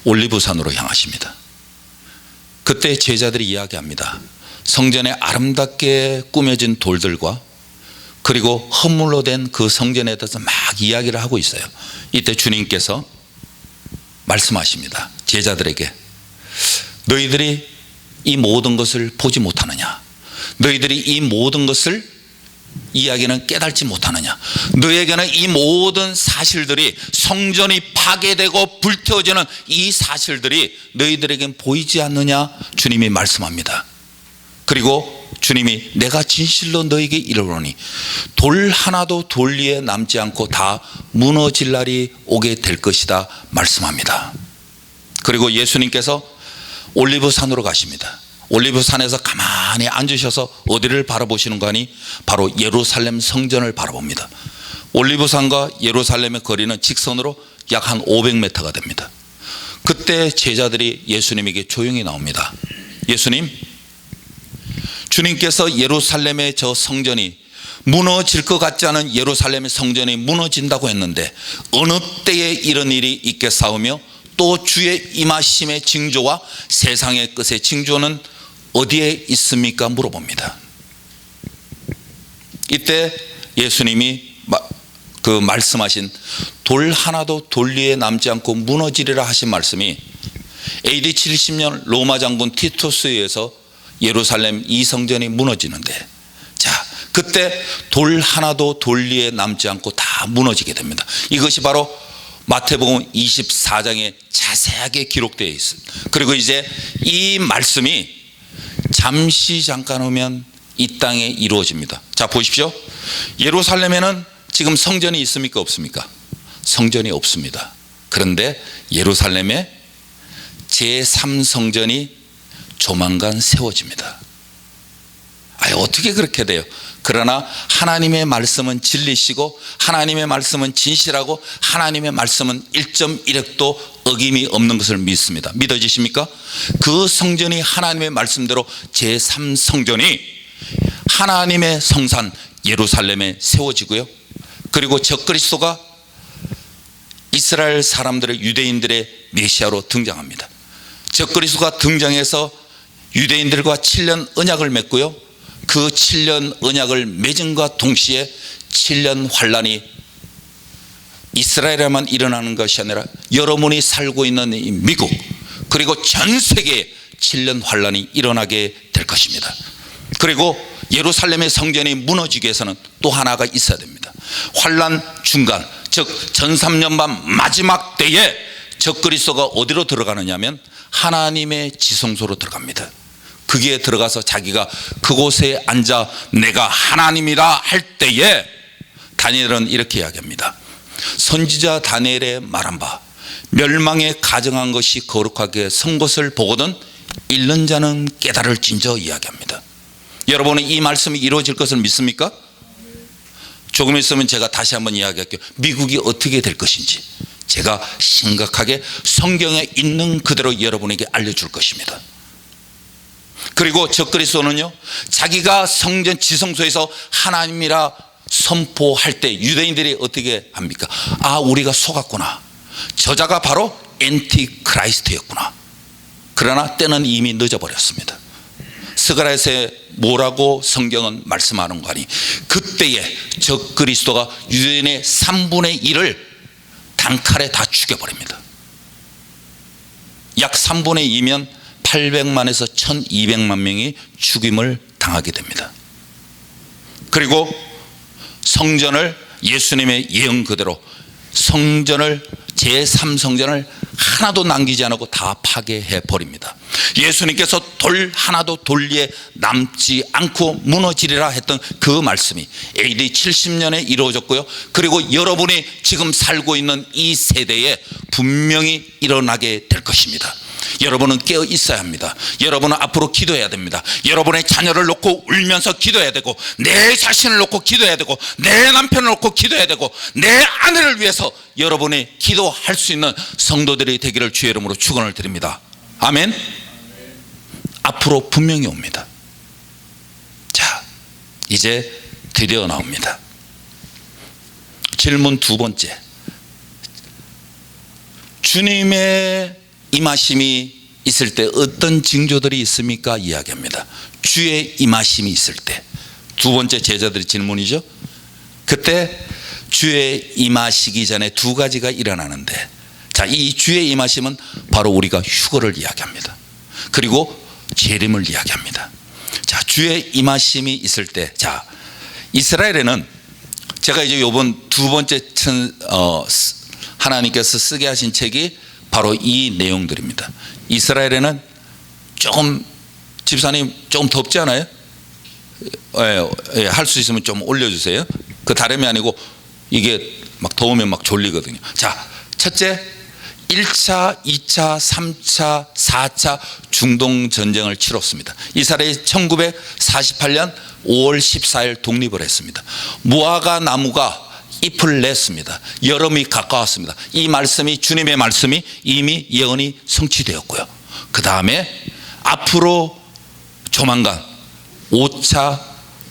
올리브산으로 향하십니다. 그때 제자들이 이야기합니다. 성전에 아름답게 꾸며진 돌들과 그리고 헌물로 된 그 성전에 대해서 막 이야기를 하고 있어요. 이때 주님께서 말씀하십니다. 제자들에게 너희들이 이 모든 것을 보지 못하느냐? 너희들이 이 모든 것을 이야기는 깨닫지 못하느냐? 너에게는 이 모든 사실들이 성전이 파괴되고 불태워지는 이 사실들이 너희들에겐 보이지 않느냐? 주님이 말씀합니다. 그리고 주님이 내가 진실로 너에게 이르노니 돌 하나도 돌 위에 남지 않고 다 무너질 날이 오게 될 것이다 말씀합니다. 그리고 예수님께서 올리브산으로 가십니다. 올리브산에서 가만히 앉으셔서 어디를 바라보시는 거 아니? 바로 예루살렘 성전을 바라봅니다. 올리브산과 예루살렘의 거리는 직선으로 약 한 500m가 됩니다. 그때 제자들이 예수님에게 조용히 나옵니다. 예수님, 주님께서 예루살렘의 저 성전이 무너질 것 같지 않은 예루살렘의 성전이 무너진다고 했는데 어느 때에 이런 일이 있겠사오며 또 주의 임하심의 징조와 세상의 끝의 징조는 어디에 있습니까? 물어봅니다. 이때 예수님이 그 말씀하신 돌 하나도 돌 위에 남지 않고 무너지리라 하신 말씀이 AD 70년 로마 장군 티투스에 의해서 예루살렘 이 성전이 무너지는데, 자, 그때 돌 하나도 돌 위에 남지 않고 다 무너지게 됩니다. 이것이 바로 마태복음 24장에 자세하게 기록되어 있습니다. 그리고 이제 이 말씀이 잠시 잠깐 오면 이 땅에 이루어집니다. 자, 보십시오. 예루살렘에는 지금 성전이 있습니까? 없습니까? 성전이 없습니다. 그런데 예루살렘에 제3성전이 조만간 세워집니다. 어떻게 그렇게 돼요? 그러나 하나님의 말씀은 진리시고 하나님의 말씀은 진실하고 하나님의 말씀은 1.1획도 어김이 없는 것을 믿습니다. 믿어지십니까? 그 성전이 하나님의 말씀대로 제3성전이 하나님의 성산 예루살렘에 세워지고요. 그리고 적그리스도가 이스라엘 사람들의 유대인들의 메시아로 등장합니다. 적그리스도가 등장해서 유대인들과 7년 언약을 맺고요. 그 7년 언약을 맺음과 동시에 7년 환란이 이스라엘에만 일어나는 것이 아니라 여러분이 살고 있는 이 미국 그리고 전 세계에 7년 환란이 일어나게 될 것입니다. 그리고 예루살렘의 성전이 무너지기 위해서는 또 하나가 있어야 됩니다. 환란 중간, 즉 전삼년반 마지막 때에 적그리스도가 어디로 들어가느냐 하면 하나님의 지성소로 들어갑니다. 거기에 들어가서 자기가 그곳에 앉아 내가 하나님이라 할 때에 다니엘은 이렇게 이야기합니다. 선지자 다니엘의 말한 바 멸망에 가정한 것이 거룩하게 선 것을 보거든 읽는 자는 깨달을진저 이야기합니다. 여러분은 이 말씀이 이루어질 것을 믿습니까? 조금 있으면 제가 다시 한번 이야기할게요. 미국이 어떻게 될 것인지 제가 심각하게 성경에 있는 그대로 여러분에게 알려줄 것입니다. 그리고 적그리스도는요, 자기가 성전 지성소에서 하나님이라 선포할 때 유대인들이 어떻게 합니까? 우리가 속았구나. 저자가 바로 엔티크라이스트였구나. 그러나 때는 이미 늦어버렸습니다. 스가랴서에 뭐라고 성경은 말씀하는 거 아니? 그때에 적그리스도가 유대인의 3분의 1을 단칼에 다 죽여버립니다. 약 3분의 2면 800만에서 1200만 명이 죽임을 당하게 됩니다. 그리고 성전을 예수님의 예언 그대로 성전을 제3성전을 하나도 남기지 않고 다 파괴해 버립니다. 예수님께서 돌 하나도 돌 위에 남지 않고 무너지리라 했던 그 말씀이 AD 70년에 이루어졌고요. 그리고 여러분이 지금 살고 있는 이 세대에 분명히 일어나게 될 것입니다. 여러분은 깨어 있어야 합니다. 여러분은 앞으로 기도해야 됩니다. 여러분의 자녀를 놓고 울면서 기도해야 되고, 내 자신을 놓고 기도해야 되고, 내 남편을 놓고 기도해야 되고, 내 아내를 위해서 여러분이 기도할 수 있는 성도들이 되기를 주의 이름으로 축원을 드립니다. 아멘. 앞으로 분명히 옵니다. 자, 이제 드디어 나옵니다. 질문 두 번째. 주님의 임하심이 있을 때 어떤 징조들이 있습니까? 이야기합니다. 주의 임하심이 있을 때. 두 번째 제자들의 질문이죠. 그때 주의 임하시기 전에 두 가지가 일어나는데, 자, 이 주의 임하심은 바로 우리가 휴거를 이야기합니다. 그리고 재림을 이야기합니다. 자, 주의 임하심이 있을 때, 자, 이스라엘에는 제가 이제 요번 두 번째 하나님께서 쓰게 하신 책이 바로 이 내용들입니다. 이스라엘에는 조금, 집사님 조금 덥지 않아요? 할 수 있으면 좀 올려주세요. 그 다름이 아니고 이게 막 더우면 막 졸리거든요. 자, 첫째, 1차, 2차, 3차, 4차 중동 전쟁을 치렀습니다. 이스라엘이 1948년 5월 14일 독립을 했습니다. 무화과 나무가 잎을 냈습니다. 여름이 가까웠습니다. 이 말씀이, 주님의 말씀이 이미 예언이 성취되었고요. 그 다음에 앞으로 조만간 5차,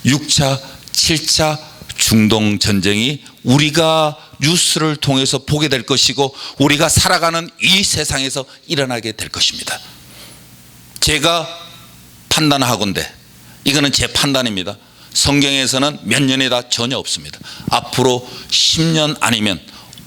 6차, 7차 중동 전쟁이 우리가 뉴스를 통해서 보게 될 것이고 우리가 살아가는 이 세상에서 일어나게 될 것입니다. 제가 판단하건대, 이거는 제 판단입니다. 성경에서는 몇 년이다 전혀 없습니다. 앞으로 10년 아니면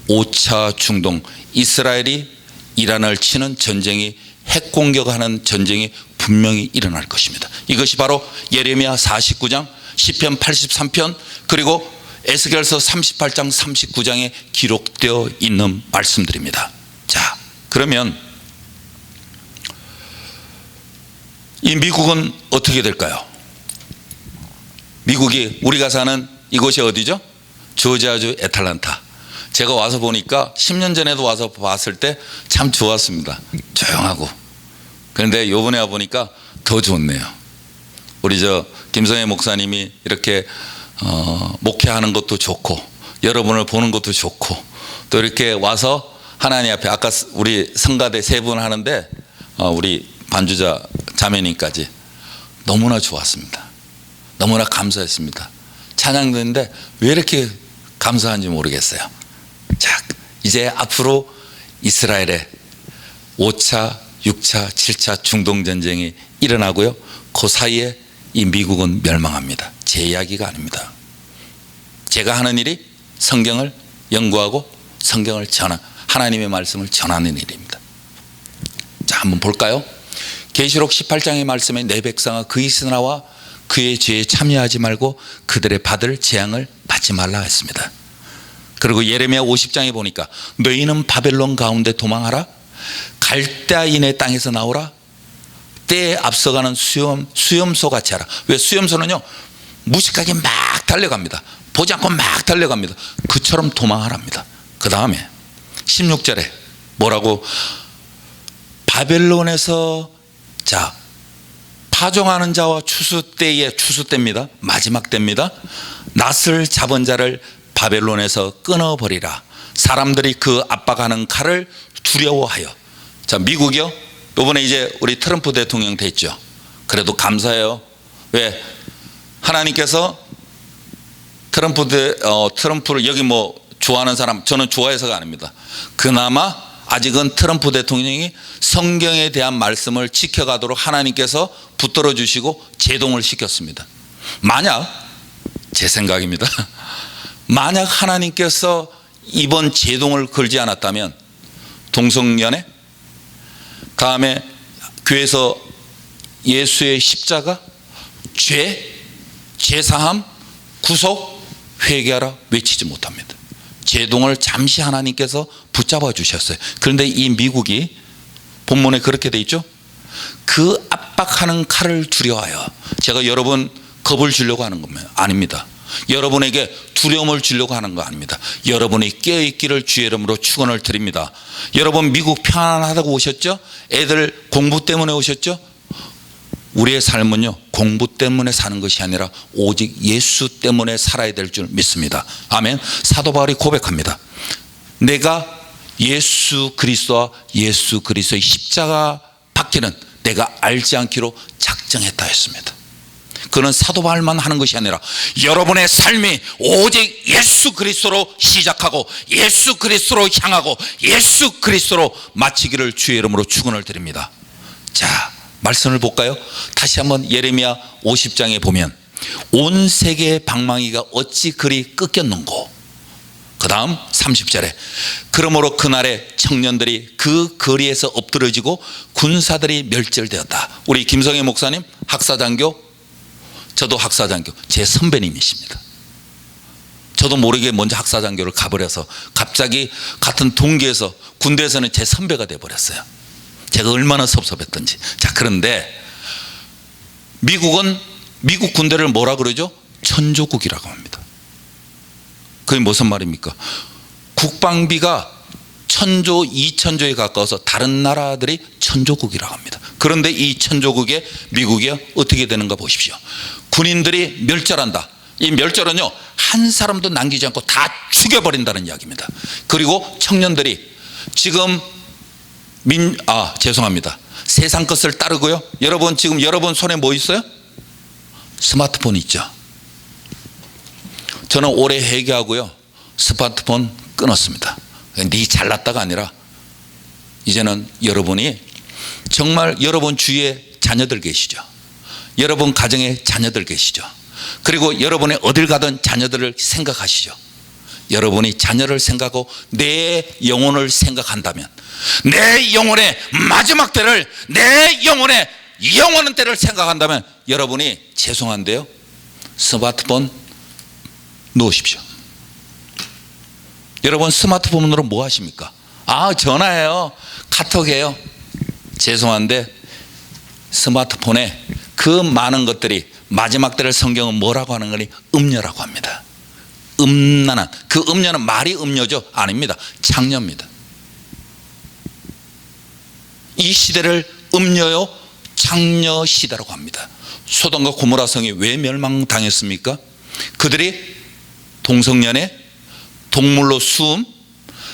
5차 중동, 이스라엘이 이란을 치는 전쟁이, 핵공격하는 전쟁이 분명히 일어날 것입니다. 이것이 바로 예레미야 49장, 시편 83편, 그리고 에스겔서 38장 39장에 기록되어 있는 말씀들입니다. 자, 그러면 이 미국은 어떻게 될까요? 미국이, 우리가 사는 이곳이 어디죠? 조지아주 애틀랜타. 제가 와서 보니까 10년 전에도 와서 봤을 때 참 좋았습니다. 조용하고. 그런데 요번에 와 보니까 더 좋네요. 우리 김성애 목사님이 이렇게 목회하는 것도 좋고, 여러분을 보는 것도 좋고, 또 이렇게 와서 하나님 앞에, 아까 우리 성가대 세 분 하는데 우리 반주자 자매님까지 너무나 좋았습니다. 너무나 감사했습니다. 찬양드는데 왜 이렇게 감사한지 모르겠어요. 자, 이제 앞으로 이스라엘에 5차, 6차, 7차 중동전쟁이 일어나고요. 그 사이에 이 미국은 멸망합니다. 제 이야기가 아닙니다. 제가 하는 일이 성경을 연구하고 성경을 하나님의 말씀을 전하는 일입니다. 자, 한번 볼까요? 계시록 18장의 말씀에 내 백성아 그 이스나와 그의 죄에 참여하지 말고 그들의 받을 재앙을 받지 말라 했습니다. 그리고 예레미야 50장에 보니까 너희는 바벨론 가운데 도망하라, 갈대아인의 땅에서 나오라, 때에 앞서가는 수염소 같이 하라. 왜? 수염소는요 무식하게 막 달려갑니다. 보지 않고 막 달려갑니다. 그처럼 도망하랍니다. 그 다음에 16절에 뭐라고? 바벨론에서, 자, 파종하는 자와 추수 때입니다. 마지막 때입니다. 낫을 잡은 자를 바벨론에서 끊어버리라. 사람들이 그 압박하는 칼을 두려워하여. 자, 미국이요, 이번에 이제 우리 트럼프 대통령 됐죠. 그래도 감사해요. 왜? 하나님께서 트럼프를, 여기 뭐 좋아하는 사람, 저는 좋아해서가 아닙니다. 그나마 아직은 트럼프 대통령이 성경에 대한 말씀을 지켜가도록 하나님께서 붙들어 주시고 제동을 시켰습니다. 만약, 제 생각입니다, 만약 하나님께서 이번 제동을 걸지 않았다면 동성연애, 다음에 교회에서 예수의 십자가, 제사함, 구속, 회개하라 외치지 못합니다. 제동을 잠시 하나님께서 붙잡아 주셨어요. 그런데 이 미국이 본문에 그렇게 돼 있죠. 그 압박하는 칼을 두려워하여. 제가 여러분 겁을 주려고 하는 겁니다. 아닙니다. 여러분에게 두려움을 주려고 하는 거 아닙니다. 여러분이 깨어있기를 주의 이름으로 축원을 드립니다. 여러분 미국 편안하다고 오셨죠? 애들 공부 때문에 오셨죠? 우리의 삶은요 공부 때문에 사는 것이 아니라 오직 예수 때문에 살아야 될 줄 믿습니다. 아멘. 사도 바울이 고백합니다. 내가 예수 그리스도와 예수 그리스도의 십자가 받기는 내가 알지 않기로 작정했다 했습니다. 그는 사도 바울만 하는 것이 아니라 여러분의 삶이 오직 예수 그리스도로 시작하고 예수 그리스도로 향하고 예수 그리스도로 마치기를 주의 이름으로 축원을 드립니다. 자, 말씀을 볼까요? 다시 한번 예레미야 50장에 보면 온 세계의 방망이가 어찌 그리 꺾였는고, 그 다음 30절에 그러므로 그날에 청년들이 그 거리에서 엎드러지고 군사들이 멸절되었다. 우리 김성애 목사님 학사장교, 저도 학사장교, 제 선배님이십니다. 저도 모르게 먼저 학사장교를 가버려서 갑자기 같은 동기에서 군대에서는 제 선배가 돼버렸어요. 제가 얼마나 섭섭했던지. 자, 그런데 미국 군대를 뭐라 그러죠? 천조국이라고 합니다. 그게 무슨 말입니까? 국방비가 1000조, 2000조에 가까워서 다른 나라들이 천조국이라고 합니다. 그런데 이 천조국에 미국이 어떻게 되는가 보십시오. 군인들이 멸절한다. 이 멸절은요, 한 사람도 남기지 않고 다 죽여버린다는 이야기입니다. 그리고 청년들이 지금 죄송합니다. 세상 것을 따르고요. 여러분 지금 여러분 손에 뭐 있어요? 스마트폰 있죠. 저는 올해 회개하고요, 스마트폰 끊었습니다. 네 잘났다가 아니라 이제는 여러분이 정말 여러분 주위에 자녀들 계시죠. 여러분 가정에 자녀들 계시죠. 그리고 여러분이 어딜 가든 자녀들을 생각하시죠. 여러분이 자녀를 생각하고 내 영혼을 생각한다면, 내 영혼의 마지막 때를, 내 영혼의 영원한 때를 생각한다면 여러분이 죄송한데요, 스마트폰 놓으십시오. 여러분 스마트폰으로 뭐 하십니까? 전화해요, 카톡해요. 죄송한데 스마트폰에 그 많은 것들이 마지막 때를 성경은 뭐라고 하는 거니? 음녀라고 합니다. 음란한, 그 음녀는 말이 음녀죠? 아닙니다. 창녀입니다. 이 시대를 음녀요 창녀 시대라고 합니다. 소돔과 고모라 성이 왜 멸망당했습니까? 그들이 동성연애, 동물로 수음,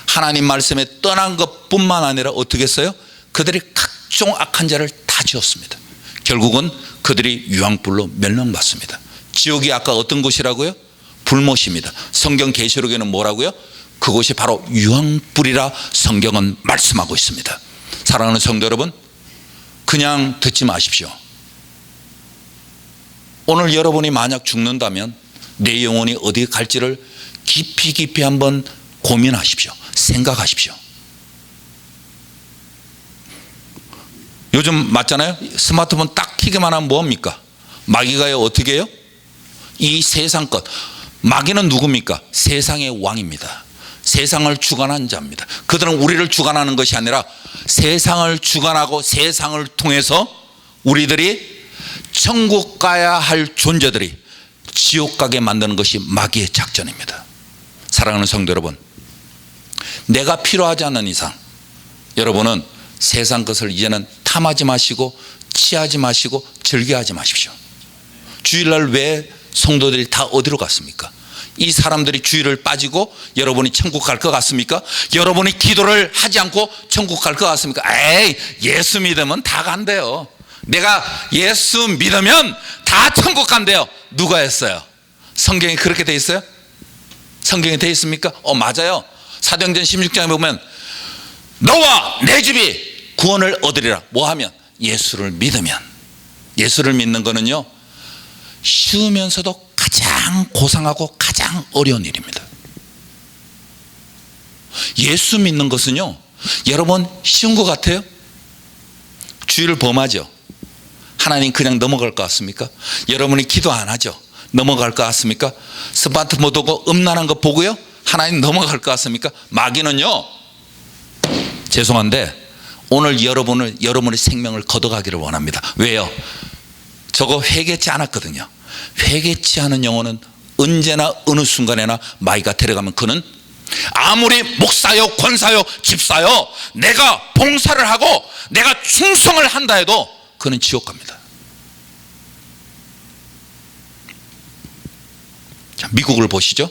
하나님 말씀에 떠난 것뿐만 아니라 어떻게 했어요? 그들이 각종 악한 죄를 다 지었습니다. 결국은 그들이 유황불로 멸망받습니다. 지옥이 아까 어떤 곳이라고요? 불못입니다. 성경 계시록에는 뭐라고요? 그곳이 바로 유황불이라 성경은 말씀하고 있습니다. 사랑하는 성도 여러분, 그냥 듣지 마십시오. 오늘 여러분이 만약 죽는다면 내 영혼이 어디 갈지를 깊이 한번 고민하십시오. 생각하십시오. 요즘 맞잖아요. 스마트폰 딱 키기만 하면 뭐합니까? 마귀가요 어떻게 해요? 이 세상 것, 마귀는 누굽니까? 세상의 왕입니다. 세상을 주관한 자입니다. 그들은 우리를 주관하는 것이 아니라 세상을 주관하고 세상을 통해서 우리들이 천국 가야 할 존재들이 지옥 가게 만드는 것이 마귀의 작전입니다. 사랑하는 성도 여러분, 내가 필요하지 않는 이상 여러분은 세상 것을 이제는 탐하지 마시고 취하지 마시고 즐겨하지 마십시오. 주일날 왜 성도들이 다 어디로 갔습니까? 이 사람들이 주일을 빠지고 여러분이 천국 갈 것 같습니까? 여러분이 기도를 하지 않고 천국 갈 것 같습니까? 예수 믿으면 다 간대요. 내가 예수 믿으면 다 천국 간대요. 누가 했어요? 성경에 그렇게 돼 있어요? 성경에 돼 있습니까? 맞아요. 사도행전 16장에 보면 너와 내 집이 구원을 얻으리라. 뭐 하면? 예수를 믿으면. 예수를 믿는 거는요, 쉬우면서도 가장 고상하고 가장 어려운 일입니다. 예수 믿는 것은요, 여러분 쉬운 것 같아요? 주의를 범하죠. 하나님 그냥 넘어갈 것 같습니까? 여러분이 기도 안 하죠. 넘어갈 것 같습니까? 스마트폰 보고 음란한 거 보고요, 하나님 넘어갈 것 같습니까? 마귀는요, 죄송한데 오늘 여러분의 생명을 걷어가기를 원합니다. 왜요? 저거 회개치 않았거든요. 회개치 않은 영혼은 언제나 어느 순간에나 마귀가 데려가면 그는 아무리 목사요 권사요 집사요 내가 봉사를 하고 내가 충성을 한다 해도 그는 지옥 갑니다. 자, 미국을 보시죠.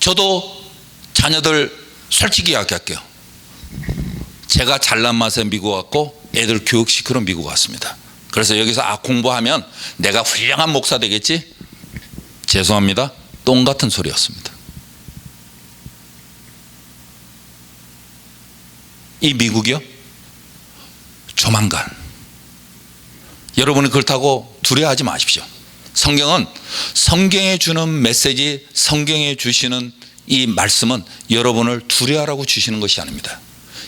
저도 자녀들 솔직히 이야기할게요. 제가 잘난 맛에 미국 왔고 애들 교육시키러 미국 왔습니다. 그래서 여기서 공부하면 내가 훌륭한 목사 되겠지? 죄송합니다. 똥 같은 소리였습니다. 이 미국이요? 조만간. 여러분이 그렇다고 두려워하지 마십시오. 성경은 성경에 주는 메시지, 성경에 주시는 이 말씀은 여러분을 두려워하라고 주시는 것이 아닙니다.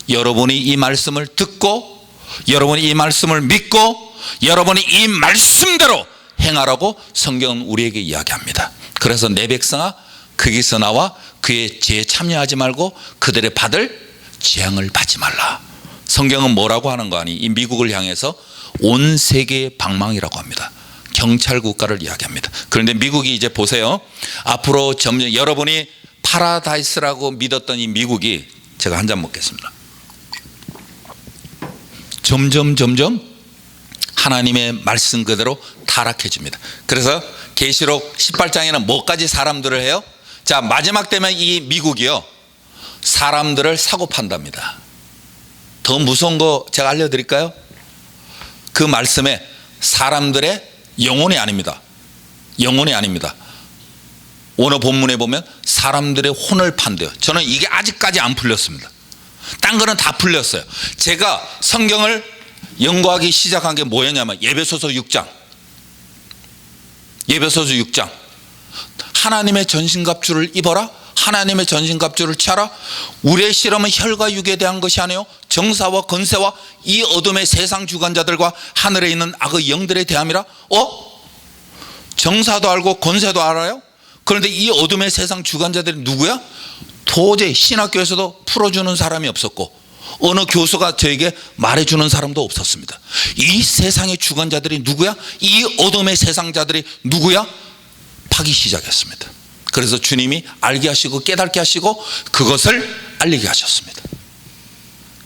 여러분이 이 말씀을 듣고, 여러분이 이 말씀을 믿고, 여러분이 이 말씀대로 행하라고 성경은 우리에게 이야기합니다. 그래서 내 백성아, 거기서 나와 그의 죄에 참여하지 말고 그들의 받을 재앙을 받지 말라. 성경은 뭐라고 하는 거 아니? 이 미국을 향해서 온 세계의 방망이라고 합니다. 경찰 국가를 이야기합니다. 그런데 미국이 이제 보세요. 앞으로 점점 여러분이 파라다이스라고 믿었던 이 미국이, 제가 한 잔 먹겠습니다. 점점 하나님의 말씀 그대로 타락해집니다. 그래서 계시록 18장에는 뭐까지 사람들을 해요? 자, 마지막 되면 이 미국이요, 사람들을 사고 판답니다. 더 무서운 거 제가 알려드릴까요? 그 말씀에 사람들의 영혼이 아닙니다. 영혼이 아닙니다. 오늘 본문에 보면 사람들의 혼을 판대요. 저는 이게 아직까지 안 풀렸습니다. 딴 거는 다 풀렸어요. 제가 성경을 연구하기 시작한 게 뭐였냐면 에베소서 6장. 에베소서 6장. 하나님의 전신갑주를 입어라. 하나님의 전신갑주를 차라. 우리의 실험은 혈과 육에 대한 것이 아니요 정사와 권세와 이 어둠의 세상 주관자들과 하늘에 있는 악의 영들에 대함이라. 정사도 알고 권세도 알아요? 그런데 이 어둠의 세상 주관자들이 누구야? 도저히 신학교에서도 풀어주는 사람이 없었고 어느 교수가 저에게 말해주는 사람도 없었습니다. 이 세상의 주관자들이 누구야? 이 어둠의 세상자들이 누구야? 파기 시작했습니다. 그래서 주님이 알게 하시고 깨닫게 하시고 그것을 알리게 하셨습니다.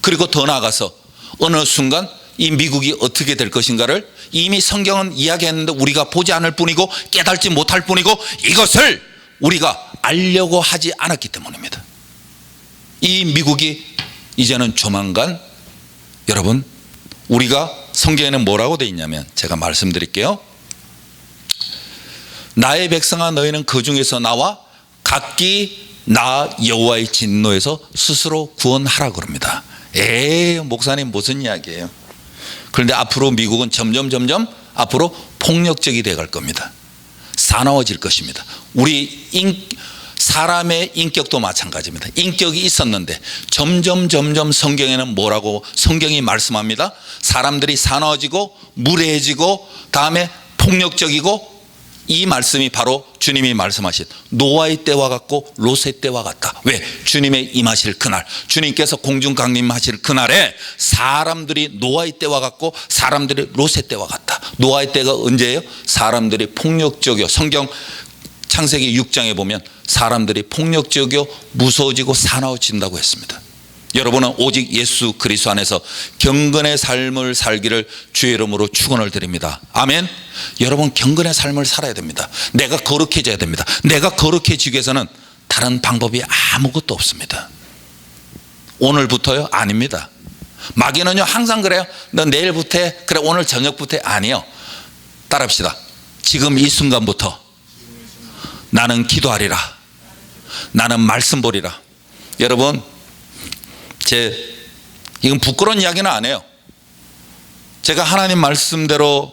그리고 더 나아가서 어느 순간 이 미국이 어떻게 될 것인가를 이미 성경은 이야기했는데 우리가 보지 않을 뿐이고 깨닫지 못할 뿐이고 이것을 우리가 알려고 하지 않았기 때문입니다. 이 미국이 이제는 조만간, 여러분, 우리가 성경에는 뭐라고 되어 있냐면 제가 말씀드릴게요. 나의 백성아, 너희는 그 중에서 나와 각기 나 여호와의 진노에서 스스로 구원하라 그럽니다. 목사님 무슨 이야기예요? 그런데 앞으로 미국은 점점 앞으로 폭력적이 돼갈 겁니다. 사나워질 것입니다. 우리 사람의 인격도 마찬가지입니다. 인격이 있었는데 점점 성경에는 뭐라고 성경이 말씀합니다. 사람들이 사나워지고 무례해지고 다음에 폭력적이고, 이 말씀이 바로 주님이 말씀하신 노아의 때와 같고 롯의 때와 같다. 왜? 주님의 임하실 그날, 주님께서 공중 강림하실 그날에 사람들이 노아의 때와 같고 사람들이 롯의 때와 같다. 노아의 때가 언제예요? 사람들이 폭력적이요, 성경 창세기 6장에 보면 사람들이 폭력적이요 무서워지고 사나워진다고 했습니다. 여러분은 오직 예수 그리스도 안에서 경건의 삶을 살기를 주의 이름으로 축원을 드립니다. 아멘. 여러분, 경건의 삶을 살아야 됩니다. 내가 거룩해져야 됩니다. 내가 거룩해지기 위해서는 다른 방법이 아무것도 없습니다. 오늘부터요? 아닙니다. 마귀는요 항상 그래요. 너 내일부터 해. 그래, 오늘 저녁부터 해. 아니요. 따라합시다. 지금 이 순간부터 나는 기도하리라. 나는 말씀 보리라. 여러분, 이건 부끄러운 이야기는 안 해요. 제가 하나님 말씀대로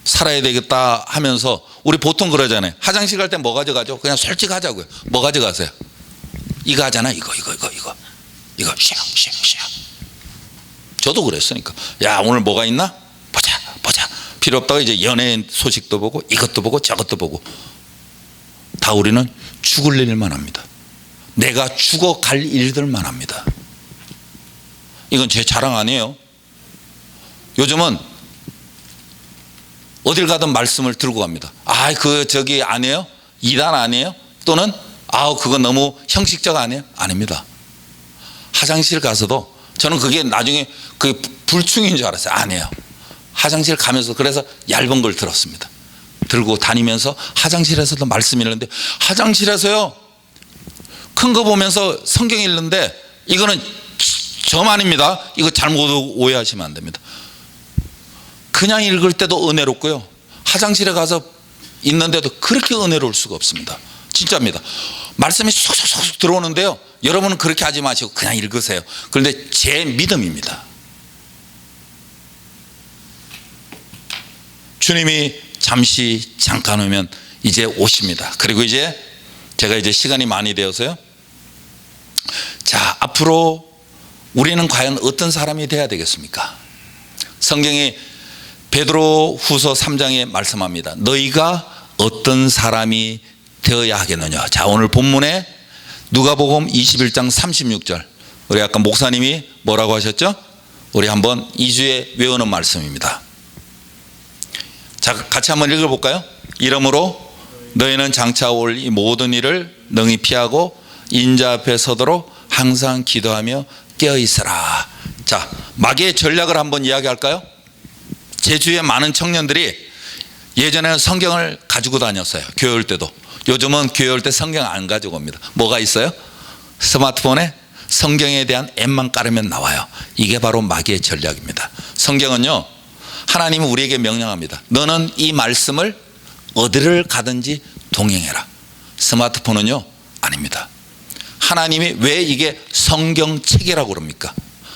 살아야 되겠다 하면서 우리 보통 그러잖아요. 화장실 갈 때 뭐 가져가죠? 그냥 솔직하자고요. 뭐 가져가세요? 이거 하잖아. 이거 샤. 저도 그랬으니까. 야, 오늘 뭐가 있나? 보자. 필요 없다고 이제 연예인 소식도 보고 이것도 보고 저것도 보고. 다 우리는 죽을 일만 합니다. 내가 죽어갈 일들만 합니다. 이건 제 자랑 아니에요. 요즘은 어딜 가든 말씀을 들고 갑니다. 저기 아니에요? 이단 아니에요? 또는 그건 너무 형식적 아니에요? 아닙니다. 화장실 가서도 저는 그게 나중에 그 불충인 줄 알았어요. 아니에요. 화장실 가면서 그래서 얇은 걸 들었습니다. 들고 다니면서 화장실에서도 말씀 읽는데, 화장실에서요 큰 거 보면서 성경 읽는데, 이거는 저만입니다. 이거 잘못 오해하시면 안 됩니다. 그냥 읽을 때도 은혜롭고요, 화장실에 가서 있는데도 그렇게 은혜로울 수가 없습니다. 진짜입니다. 말씀이 쏙쏙쏙 들어오는데요, 여러분은 그렇게 하지 마시고 그냥 읽으세요. 그런데 제 믿음입니다. 주님이 잠깐 오면 이제 오십니다. 그리고 이제 제가 이제 시간이 많이 되어서요, 자, 앞으로 우리는 과연 어떤 사람이 돼야 되겠습니까? 성경이 베드로 후서 3장에 말씀합니다. 너희가 어떤 사람이 되어야 하겠느냐. 자, 오늘 본문에 누가복음 21장 36절, 우리 아까 목사님이 뭐라고 하셨죠? 우리 한번 2주에 외우는 말씀입니다. 자, 같이 한번 읽어볼까요? 이러므로 너희는 장차 올 이 모든 일을 능히 피하고 인자 앞에 서도록 항상 기도하며 깨어있으라. 자, 마귀의 전략을 한번 이야기할까요? 제 주위에 많은 청년들이 예전에는 성경을 가지고 다녔어요. 교회 올 때도. 요즘은 교회 올 때 성경 안 가지고 옵니다. 뭐가 있어요? 스마트폰에 성경에 대한 앱만 깔으면 나와요. 이게 바로 마귀의 전략입니다. 성경은요, 하나님은 우리에게 명령합니다. 너는 이 말씀을 어디를 가든지 동행해라. 스마트폰은요, 아닙니다. 하나님이 왜 이게 성경책이라고 그럽니까?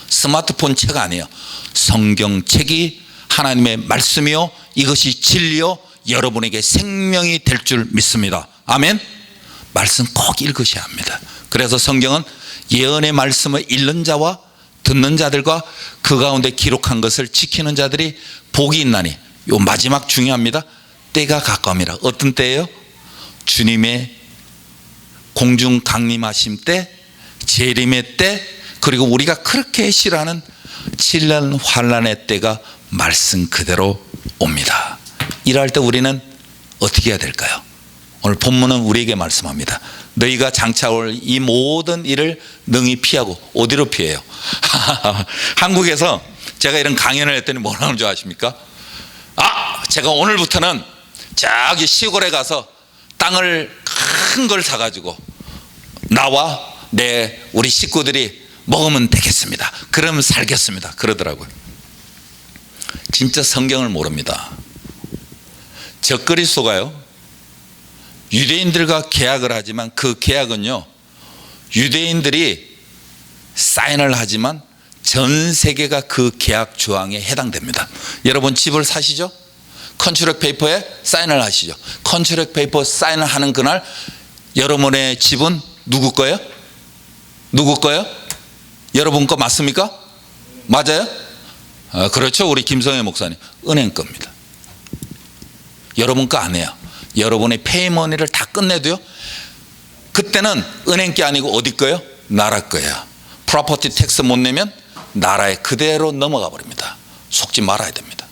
스마트폰 책 아니에요. 성경책이 하나님의 말씀이요, 이것이 진리요, 여러분에게 생명이 될 줄 믿습니다. 아멘. 말씀 꼭 읽으셔야 합니다. 그래서 성경은 예언의 말씀을 읽는 자와 듣는 자들과 그 가운데 기록한 것을 지키는 자들이 복이 있나니, 요 마지막 중요합니다. 때가 가까움이라. 어떤 때예요? 주님의 공중 강림하심 때, 재림의 때, 그리고 우리가 그렇게 싫어하는 7년 환란의 때가 말씀 그대로 옵니다. 이럴 때 우리는 어떻게 해야 될까요? 오늘 본문은 우리에게 말씀합니다. 너희가 장차 올 이 모든 일을 능히 피하고. 어디로 피해요? 한국에서 제가 이런 강연을 했더니 뭐라는 줄 아십니까? 제가 오늘부터는 저기 시골에 가서 땅을 큰 걸 사가지고 나와 우리 식구들이 먹으면 되겠습니다. 그러면 살겠습니다. 그러더라고요. 진짜 성경을 모릅니다. 저 그리스도가요, 유대인들과 계약을 하지만 그 계약은요, 유대인들이 사인을 하지만 전 세계가 그 계약 조항에 해당됩니다. 여러분 집을 사시죠? 컨트랙 페이퍼에 사인을 하시죠. 컨트랙 페이퍼 사인을 하는 그날 여러분의 집은 누구 거예요? 누구 거예요? 여러분 거 맞습니까? 맞아요? 그렇죠. 우리 김성애 목사님 은행 겁니다. 여러분 거 아니에요. 여러분의 페이머니를 다 끝내도요, 그때는 은행 게 아니고 어디 거예요? 나라 거예요. 프로퍼티 텍스 못 내면 나라에 그대로 넘어가 버립니다. 속지 말아야 됩니다.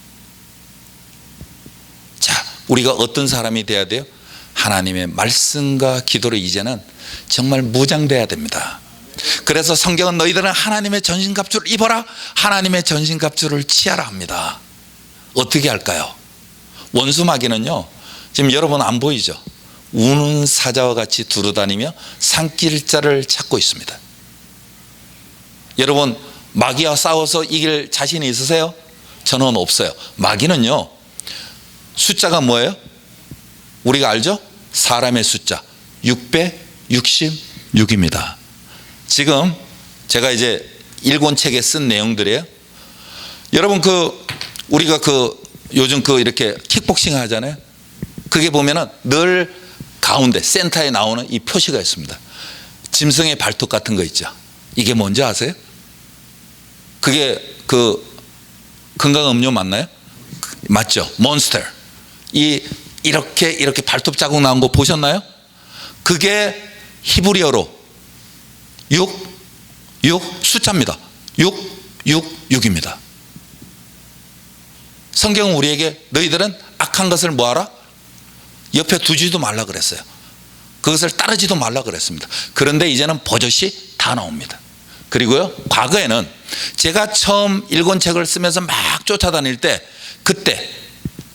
자, 우리가 어떤 사람이 돼야 돼요? 하나님의 말씀과 기도로 이제는 정말 무장돼야 됩니다. 그래서 성경은 너희들은 하나님의 전신갑주를 입어라, 하나님의 전신갑주를 취하라 합니다. 어떻게 할까요? 원수 마귀는요, 지금 여러분 안 보이죠? 우는 사자와 같이 두루다니며 산길자를 찾고 있습니다. 여러분 마귀와 싸워서 이길 자신이 있으세요? 저는 없어요. 마귀는요, 숫자가 뭐예요? 우리가 알죠? 사람의 숫자 666입니다. 지금 제가 이제 일권책에 쓴 내용들이에요. 여러분 우리가 요즘 이렇게 킥복싱 하잖아요. 그게 보면은 늘 가운데 센터에 나오는 이 표시가 있습니다. 짐승의 발톱 같은 거 있죠. 이게 뭔지 아세요? 그게 건강음료 맞나요? 맞죠? 몬스터. 이렇게 발톱 자국 나온 거 보셨나요? 그게 히브리어로 6 숫자입니다. 666입니다. 성경은 우리에게 너희들은 악한 것을 뭐하라? 옆에 두지도 말라 그랬어요. 그것을 따르지도 말라 그랬습니다. 그런데 이제는 버젓이 다 나옵니다. 그리고요, 과거에는 제가 처음 일권책을 쓰면서 막 쫓아다닐 때, 그때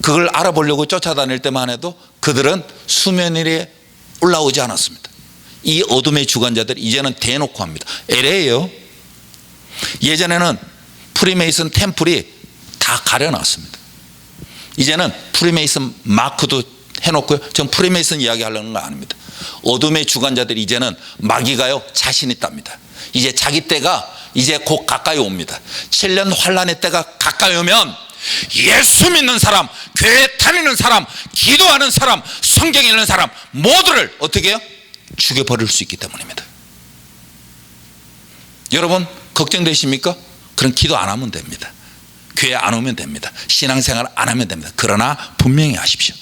그걸 알아보려고 쫓아다닐 때만 해도 그들은 수면 위에 올라오지 않았습니다. 이 어둠의 주관자들이 이제는 대놓고 합니다. LA예요. 예전에는 프리메이슨 템플이 다 가려놨습니다. 이제는 프리메이슨 마크도 해놓고요. 전 프리메이슨 이야기 하려는 거 아닙니다. 어둠의 주관자들이 이제는 마귀가요 자신 있답니다. 이제 자기 때가 이제 곧 가까이 옵니다. 7년 환란의 때가 가까이 오면 예수 믿는 사람, 교회 다니는 사람, 기도하는 사람, 성경 읽는 사람 모두를 어떻게 해요? 죽여버릴 수 있기 때문입니다. 여러분 걱정되십니까? 그럼 기도 안 하면 됩니다. 교회 안 오면 됩니다. 신앙생활 안 하면 됩니다. 그러나 분명히 하십시오.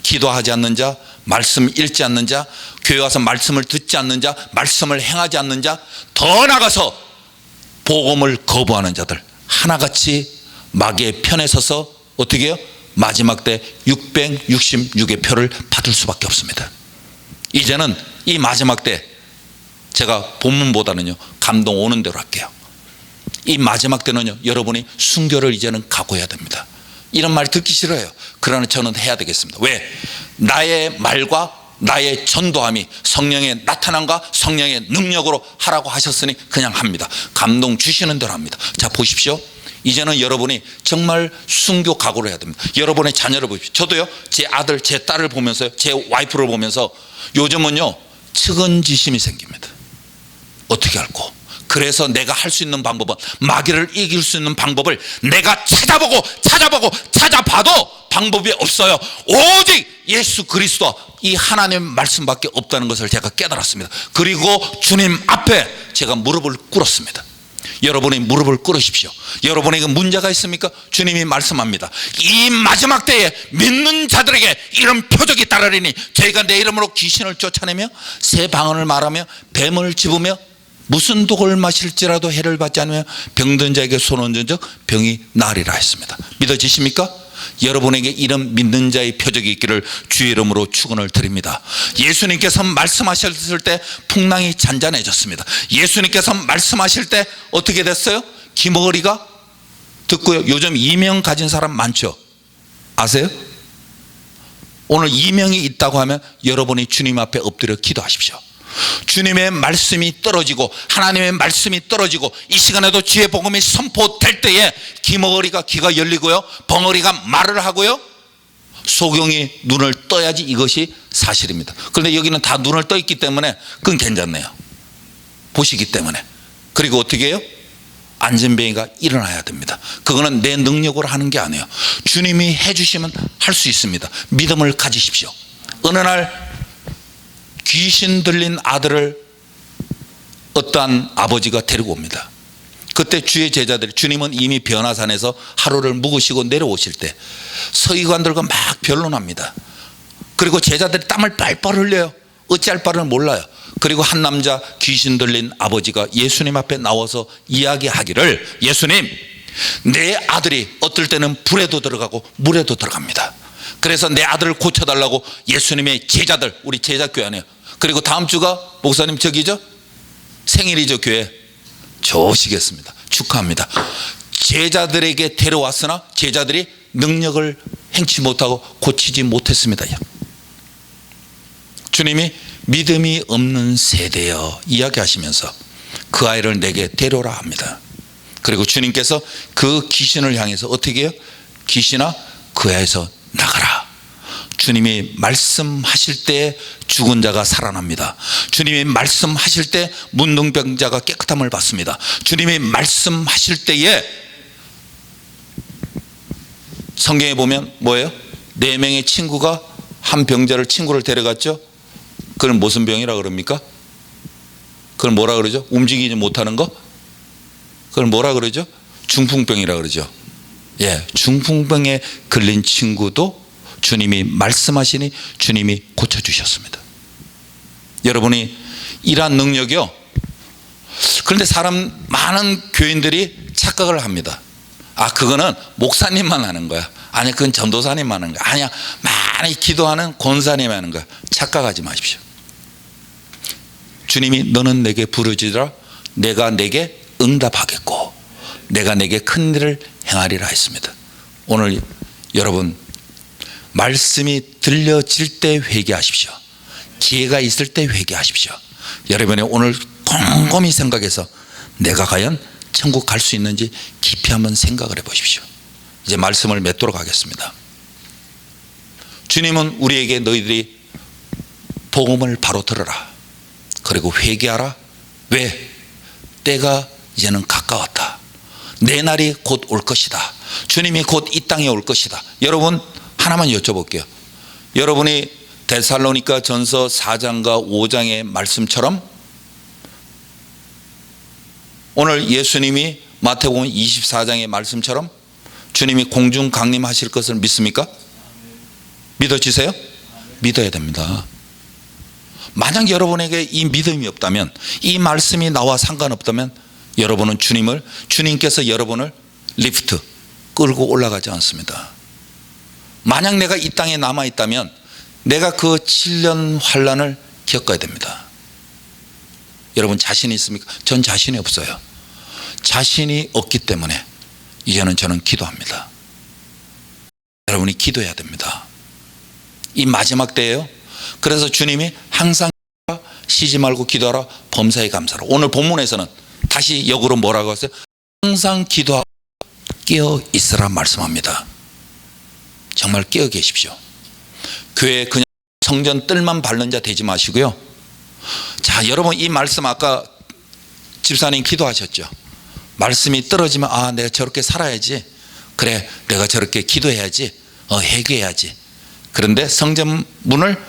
기도하지 않는 자, 말씀 읽지 않는 자, 교회 와서 말씀을 듣지 않는 자, 말씀을 행하지 않는 자, 더 나가서 복음을 거부하는 자들 하나같이 마귀의 편에 서서 어떻게 해요? 마지막 때 666의 표를 받을 수밖에 없습니다. 이제는 이 마지막 때 제가 본문보다는요 감동 오는 대로 할게요. 이 마지막 때는요 여러분이 순교를 이제는 각오해야 됩니다. 이런 말 듣기 싫어요. 그러나 저는 해야 되겠습니다. 왜? 나의 말과 나의 전도함이 성령의 나타남과 성령의 능력으로 하라고 하셨으니 그냥 합니다. 감동 주시는 대로 합니다. 자 보십시오. 이제는 여러분이 정말 순교 각오를 해야 됩니다. 여러분의 자녀를 보십시오. 저도요 제 아들 제 딸을 보면서요 제 와이프를 보면서 요즘은요 측은지심이 생깁니다. 어떻게 할꼬? 그래서 내가 할 수 있는 방법은 마귀를 이길 수 있는 방법을 내가 찾아봐도 방법이 없어요. 오직 예수 그리스도 이 하나님의 말씀밖에 없다는 것을 제가 깨달았습니다. 그리고 주님 앞에 제가 무릎을 꿇었습니다. 여러분이 무릎을 꿇으십시오. 여러분에게 문제가 있습니까? 주님이 말씀합니다. 이 마지막 때에 믿는 자들에게 이런 표적이 따르리니 저희가 내 이름으로 귀신을 쫓아내며 새 방언을 말하며 뱀을 집으며 무슨 독을 마실지라도 해를 받지 않으며 병든 자에게 손 얹은 적 병이 나으리라 했습니다. 믿어지십니까? 여러분에게 이런 믿는 자의 표적이 있기를 주의 이름으로 축원을 드립니다. 예수님께서 말씀하셨을 때 풍랑이 잔잔해졌습니다. 예수님께서 말씀하실 때 어떻게 됐어요? 기머거리가 듣고요. 요즘 이명 가진 사람 많죠? 아세요? 오늘 이명이 있다고 하면 여러분이 주님 앞에 엎드려 기도하십시오. 주님의 말씀이 떨어지고 하나님의 말씀이 떨어지고 이 시간에도 주의 복음이 선포될 때에 기머거리가 귀가 열리고요 벙어리가 말을 하고요 소경이 눈을 떠야지 이것이 사실입니다. 그런데 여기는 다 눈을 떠 있기 때문에 그건 괜찮네요. 보시기 때문에. 그리고 어떻게 해요? 안전뱅이가 일어나야 됩니다. 그거는 내 능력으로 하는 게 아니에요. 주님이 해주시면 할 수 있습니다. 믿음을 가지십시오. 어느 날 귀신 들린 아들을 어떠한 아버지가 데리고 옵니다. 그때 주의 제자들이 주님은 이미 변화산에서 하루를 묵으시고 내려오실 때 서기관들과 막 변론합니다. 그리고 제자들이 땀을 빨빨 흘려요. 어찌할 바를 몰라요. 그리고 한 남자 귀신 들린 아버지가 예수님 앞에 나와서 이야기하기를 예수님 내 아들이 어떨 때는 불에도 들어가고 물에도 들어갑니다. 그래서 내 아들을 고쳐달라고 예수님의 제자들 우리 제자교회 안에요. 그리고 다음 주가 목사님 저기죠? 생일이죠 교회. 좋으시겠습니다. 축하합니다. 제자들에게 데려왔으나 제자들이 능력을 행치 못하고 고치지 못했습니다. 주님이 믿음이 없는 세대여 이야기하시면서 그 아이를 내게 데려오라 합니다. 그리고 주님께서 그 귀신을 향해서 어떻게 해요? 귀신아 그 아이에서 나가라. 주님이 말씀하실 때 죽은 자가 살아납니다. 주님이 말씀하실 때 문둥병자가 깨끗함을 받습니다. 주님이 말씀하실 때에 성경에 보면 뭐예요? 4명의 친구가 한 병자를 친구를 데려갔죠. 그건 무슨 병이라 그럽니까? 그걸 뭐라 그러죠? 움직이지 못하는 거? 그걸 뭐라 그러죠? 중풍병이라 그러죠. 예, 중풍병에 걸린 친구도 주님이 말씀하시니 주님이 고쳐주셨습니다. 여러분이 이러한 능력이요. 그런데 많은 교인들이 착각을 합니다. 아 그거는 목사님만 하는 거야. 아니 그건 전도사님만 하는 거야. 아니야 많이 기도하는 권사님이 하는 거야. 착각하지 마십시오. 주님이 너는 내게 부르짖으라 내가 내게 응답하겠고 내가 내게 큰 일을 행하리라 했습니다. 오늘 여러분 말씀이 들려질 때 회개하십시오. 기회가 있을 때 회개하십시오. 여러분이 오늘 곰곰이 생각해서 내가 과연 천국 갈 수 있는지 깊이 한번 생각을 해 보십시오. 이제 말씀을 맺도록 하겠습니다. 주님은 우리에게 너희들이 복음을 바로 들어라. 그리고 회개하라. 왜? 때가 이제는 가까웠다. 내 날이 곧 올 것이다. 주님이 곧 이 땅에 올 것이다. 여러분 하나만 여쭤볼게요. 여러분이 데살로니가 전서 4장과 5장의 말씀처럼 오늘 예수님이 마태복음 24장의 말씀처럼 주님이 공중 강림하실 것을 믿습니까? 믿어지세요? 믿어야 됩니다. 만약 여러분에게 이 믿음이 없다면, 이 말씀이 나와 상관없다면 여러분은 주님께서 여러분을 리프트 끌고 올라가지 않습니다. 만약 내가 이 땅에 남아있다면 내가 그 7년 환란을 겪어야 됩니다. 여러분 자신이 있습니까? 전 자신이 없어요. 자신이 없기 때문에 이제는 저는 기도합니다. 여러분이 기도해야 됩니다. 이 마지막 때예요. 그래서 주님이 항상 쉬지 말고 기도하라, 범사에 감사하라. 오늘 본문에서는 다시 역으로 뭐라고 하세요? 항상 기도하고 깨어 있으라 말씀합니다. 정말 깨어 계십시오. 교회 그냥 성전 뜰만 밟는 자 되지 마시고요. 자, 여러분 이 말씀 아까 집사님 기도하셨죠. 말씀이 떨어지면 아, 내가 저렇게 살아야지. 그래, 내가 저렇게 기도해야지. 회개해야지. 그런데 성전 문을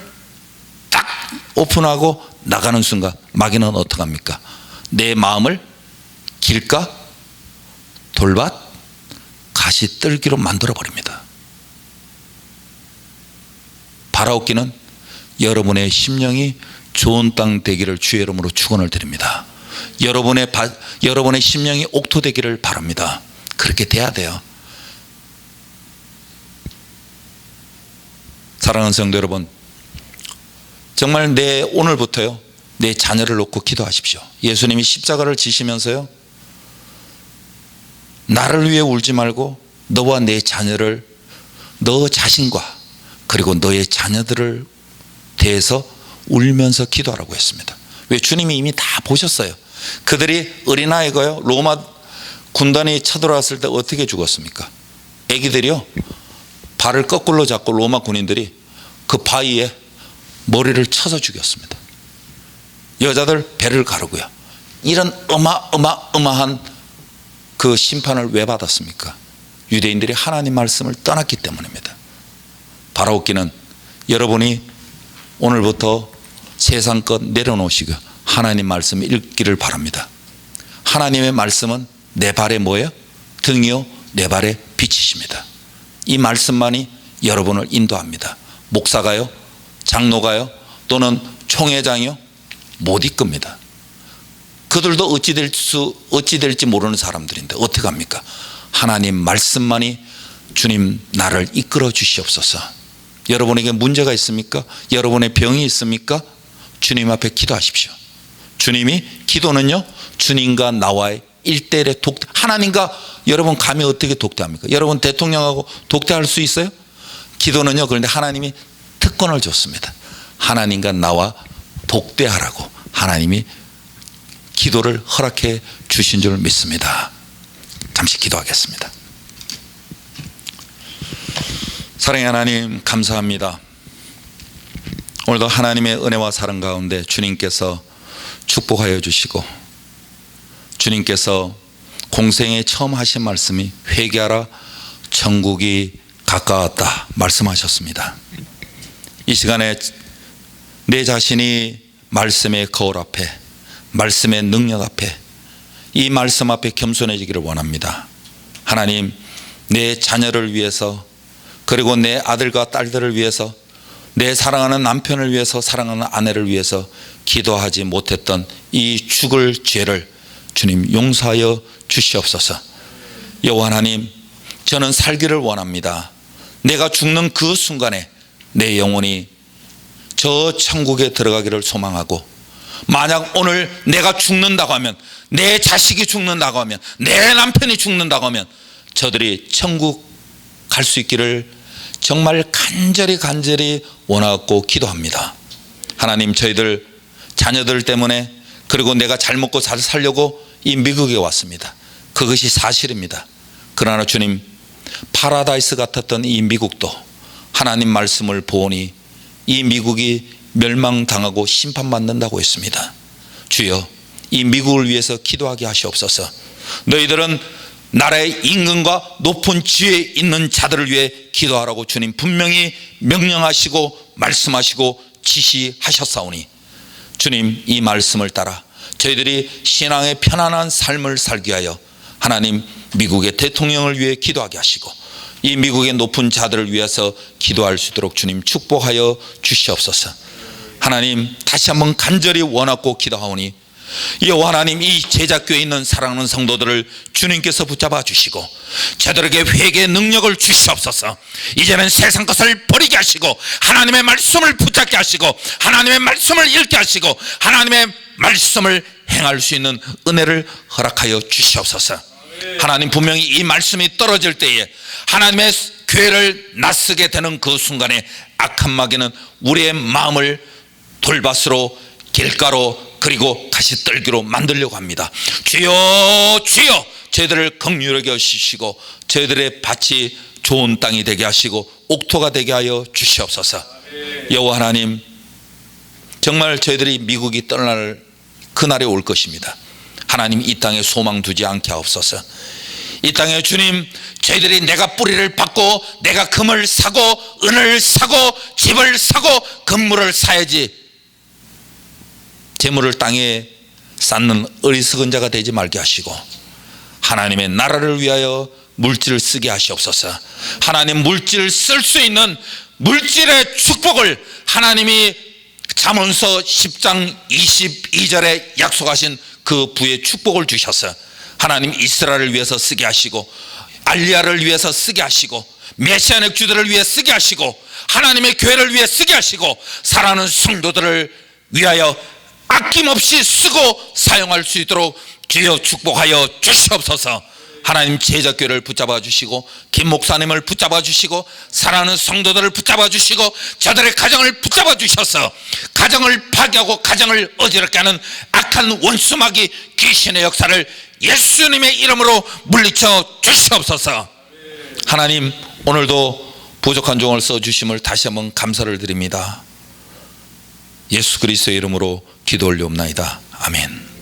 딱 오픈하고 나가는 순간 마귀는 어떡합니까? 내 마음을 길가, 돌밭, 가시떨기로 만들어버립니다. 바라옵기는 여러분의 심령이 좋은 땅 되기를 주의 이름으로 축원을 드립니다. 여러분의 심령이 옥토 되기를 바랍니다. 그렇게 돼야 돼요. 사랑하는 성도 여러분, 정말 오늘부터요, 내 자녀를 놓고 기도하십시오. 예수님이 십자가를 지시면서요, 나를 위해 울지 말고 너와 내 자녀를, 너 자신과 그리고 너의 자녀들을 대해서 울면서 기도하라고 했습니다. 왜? 주님이 이미 다 보셨어요. 그들이 어린아이가요, 로마 군단이 쳐들어왔을 때 어떻게 죽었습니까? 애기들이요, 발을 거꾸로 잡고 로마 군인들이 그 바위에 머리를 쳐서 죽였습니다. 여자들 배를 가르고요. 이런 어마어마한 그 심판을 왜 받았습니까? 유대인들이 하나님 말씀을 떠났기 때문입니다. 바라옵기는 여러분이 오늘부터 세상 것 내려놓으시고 하나님 말씀 읽기를 바랍니다. 하나님의 말씀은 내 발에 뭐예요? 등이요 내 발에 빛이십니다. 이 말씀만이 여러분을 인도합니다. 목사가요, 장로가요, 또는 총회장이요 못 이끕니다. 그들도 어찌 될지 모르는 사람들인데 어떻게 합니까? 하나님 말씀만이 주님 나를 이끌어 주시옵소서. 여러분에게 문제가 있습니까? 여러분의 병이 있습니까? 주님 앞에 기도하십시오. 주님이, 기도는요 주님과 나와의 1대1의 독대. 하나님과 여러분 감히 어떻게 독대합니까? 여러분 대통령하고 독대할 수 있어요? 기도는요, 그런데 하나님이 특권을 줬습니다. 하나님과 나와 독대하라고 하나님이 기도를 허락해 주신 줄 믿습니다. 잠시 기도하겠습니다. 사랑의 하나님, 감사합니다. 오늘도 하나님의 은혜와 사랑 가운데 주님께서 축복하여 주시고, 주님께서 공생에 처음 하신 말씀이 회개하라, 천국이 가까웠다 말씀하셨습니다. 이 시간에 내 자신이 말씀의 거울 앞에, 말씀의 능력 앞에, 이 말씀 앞에 겸손해지기를 원합니다. 하나님, 내 자녀를 위해서, 그리고 내 아들과 딸들을 위해서, 내 사랑하는 남편을 위해서, 사랑하는 아내를 위해서 기도하지 못했던 이 죽을 죄를 주님 용서하여 주시옵소서. 여호와 하나님, 저는 살기를 원합니다. 내가 죽는 그 순간에 내 영혼이 저 천국에 들어가기를 소망하고, 만약 오늘 내가 죽는다고 하면, 내 자식이 죽는다고 하면, 내 남편이 죽는다고 하면 저들이 천국 갈 수 있기를 정말 간절히 원하고 기도합니다. 하나님, 저희들 자녀들 때문에, 그리고 내가 잘 먹고 잘 살려고 이 미국에 왔습니다. 그것이 사실입니다. 그러나 주님, 파라다이스 같았던 이 미국도 하나님 말씀을 보니 이 미국이 멸망당하고 심판받는다고 했습니다. 주여, 이 미국을 위해서 기도하게 하시옵소서. 너희들은 나라의 임금과 높은 지위에 있는 자들을 위해 기도하라고 주님 분명히 명령하시고 말씀하시고 지시하셨사오니 주님, 이 말씀을 따라 저희들이 신앙의 편안한 삶을 살기 위하여 하나님 미국의 대통령을 위해 기도하게 하시고 이 미국의 높은 자들을 위해서 기도할 수 있도록 주님 축복하여 주시옵소서. 하나님, 다시 한번 간절히 원하고 기도하오니 여호와 하나님, 이 제자교회에 있는 사랑하는 성도들을 주님께서 붙잡아 주시고 저들에게 회개의 능력을 주시옵소서. 이제는 세상 것을 버리게 하시고 하나님의 말씀을 붙잡게 하시고 하나님의 말씀을 읽게 하시고 하나님의 말씀을 행할 수 있는 은혜를 허락하여 주시옵소서. 하나님, 분명히 이 말씀이 떨어질 때에 하나님의 교회를 낯서게 되는 그 순간에 악한 마귀는 우리의 마음을 돌밭으로, 길가로, 그리고 가시떨기로 만들려고 합니다. 주여, 주여, 저희들을 긍휼하게 하시고 저희들의 밭이 좋은 땅이 되게 하시고 옥토가 되게 하여 주시옵소서. 여호와 하나님, 정말 저희들이 미국이 떠날 그날이 올 것입니다. 하나님, 이 땅에 소망 두지 않게 하옵소서. 이 땅에 주님, 저희들이 내가 뿌리를 받고 내가 금을 사고 은을 사고 집을 사고 건물을 사야지 재물을 땅에 쌓는 어리석은 자가 되지 말게 하시고 하나님의 나라를 위하여 물질을 쓰게 하시옵소서. 하나님, 물질을 쓸 수 있는 물질의 축복을 하나님이 잠언서 10장 22절에 약속하신 그 부의 축복을 주셔서 하나님 이스라엘을 위해서 쓰게 하시고 알리야를 위해서 쓰게 하시고 메시아닉 주들을 위해 쓰게 하시고 하나님의 교회를 위해 쓰게 하시고 사랑하는 성도들을 위하여 아낌없이 쓰고 사용할 수 있도록 주여 축복하여 주시옵소서. 하나님, 제자교회를 붙잡아 주시고 김 목사님을 붙잡아 주시고 사랑하는 성도들을 붙잡아 주시고 저들의 가정을 붙잡아 주셔서 가정을 파괴하고 가정을 어지럽게 하는 악한 원수마귀 귀신의 역사를 예수님의 이름으로 물리쳐 주시옵소서. 하나님, 오늘도 부족한 종을 써주심을 다시 한번 감사를 드립니다. 예수 그리스도의 이름으로 기도 올리옵나이다. 아멘.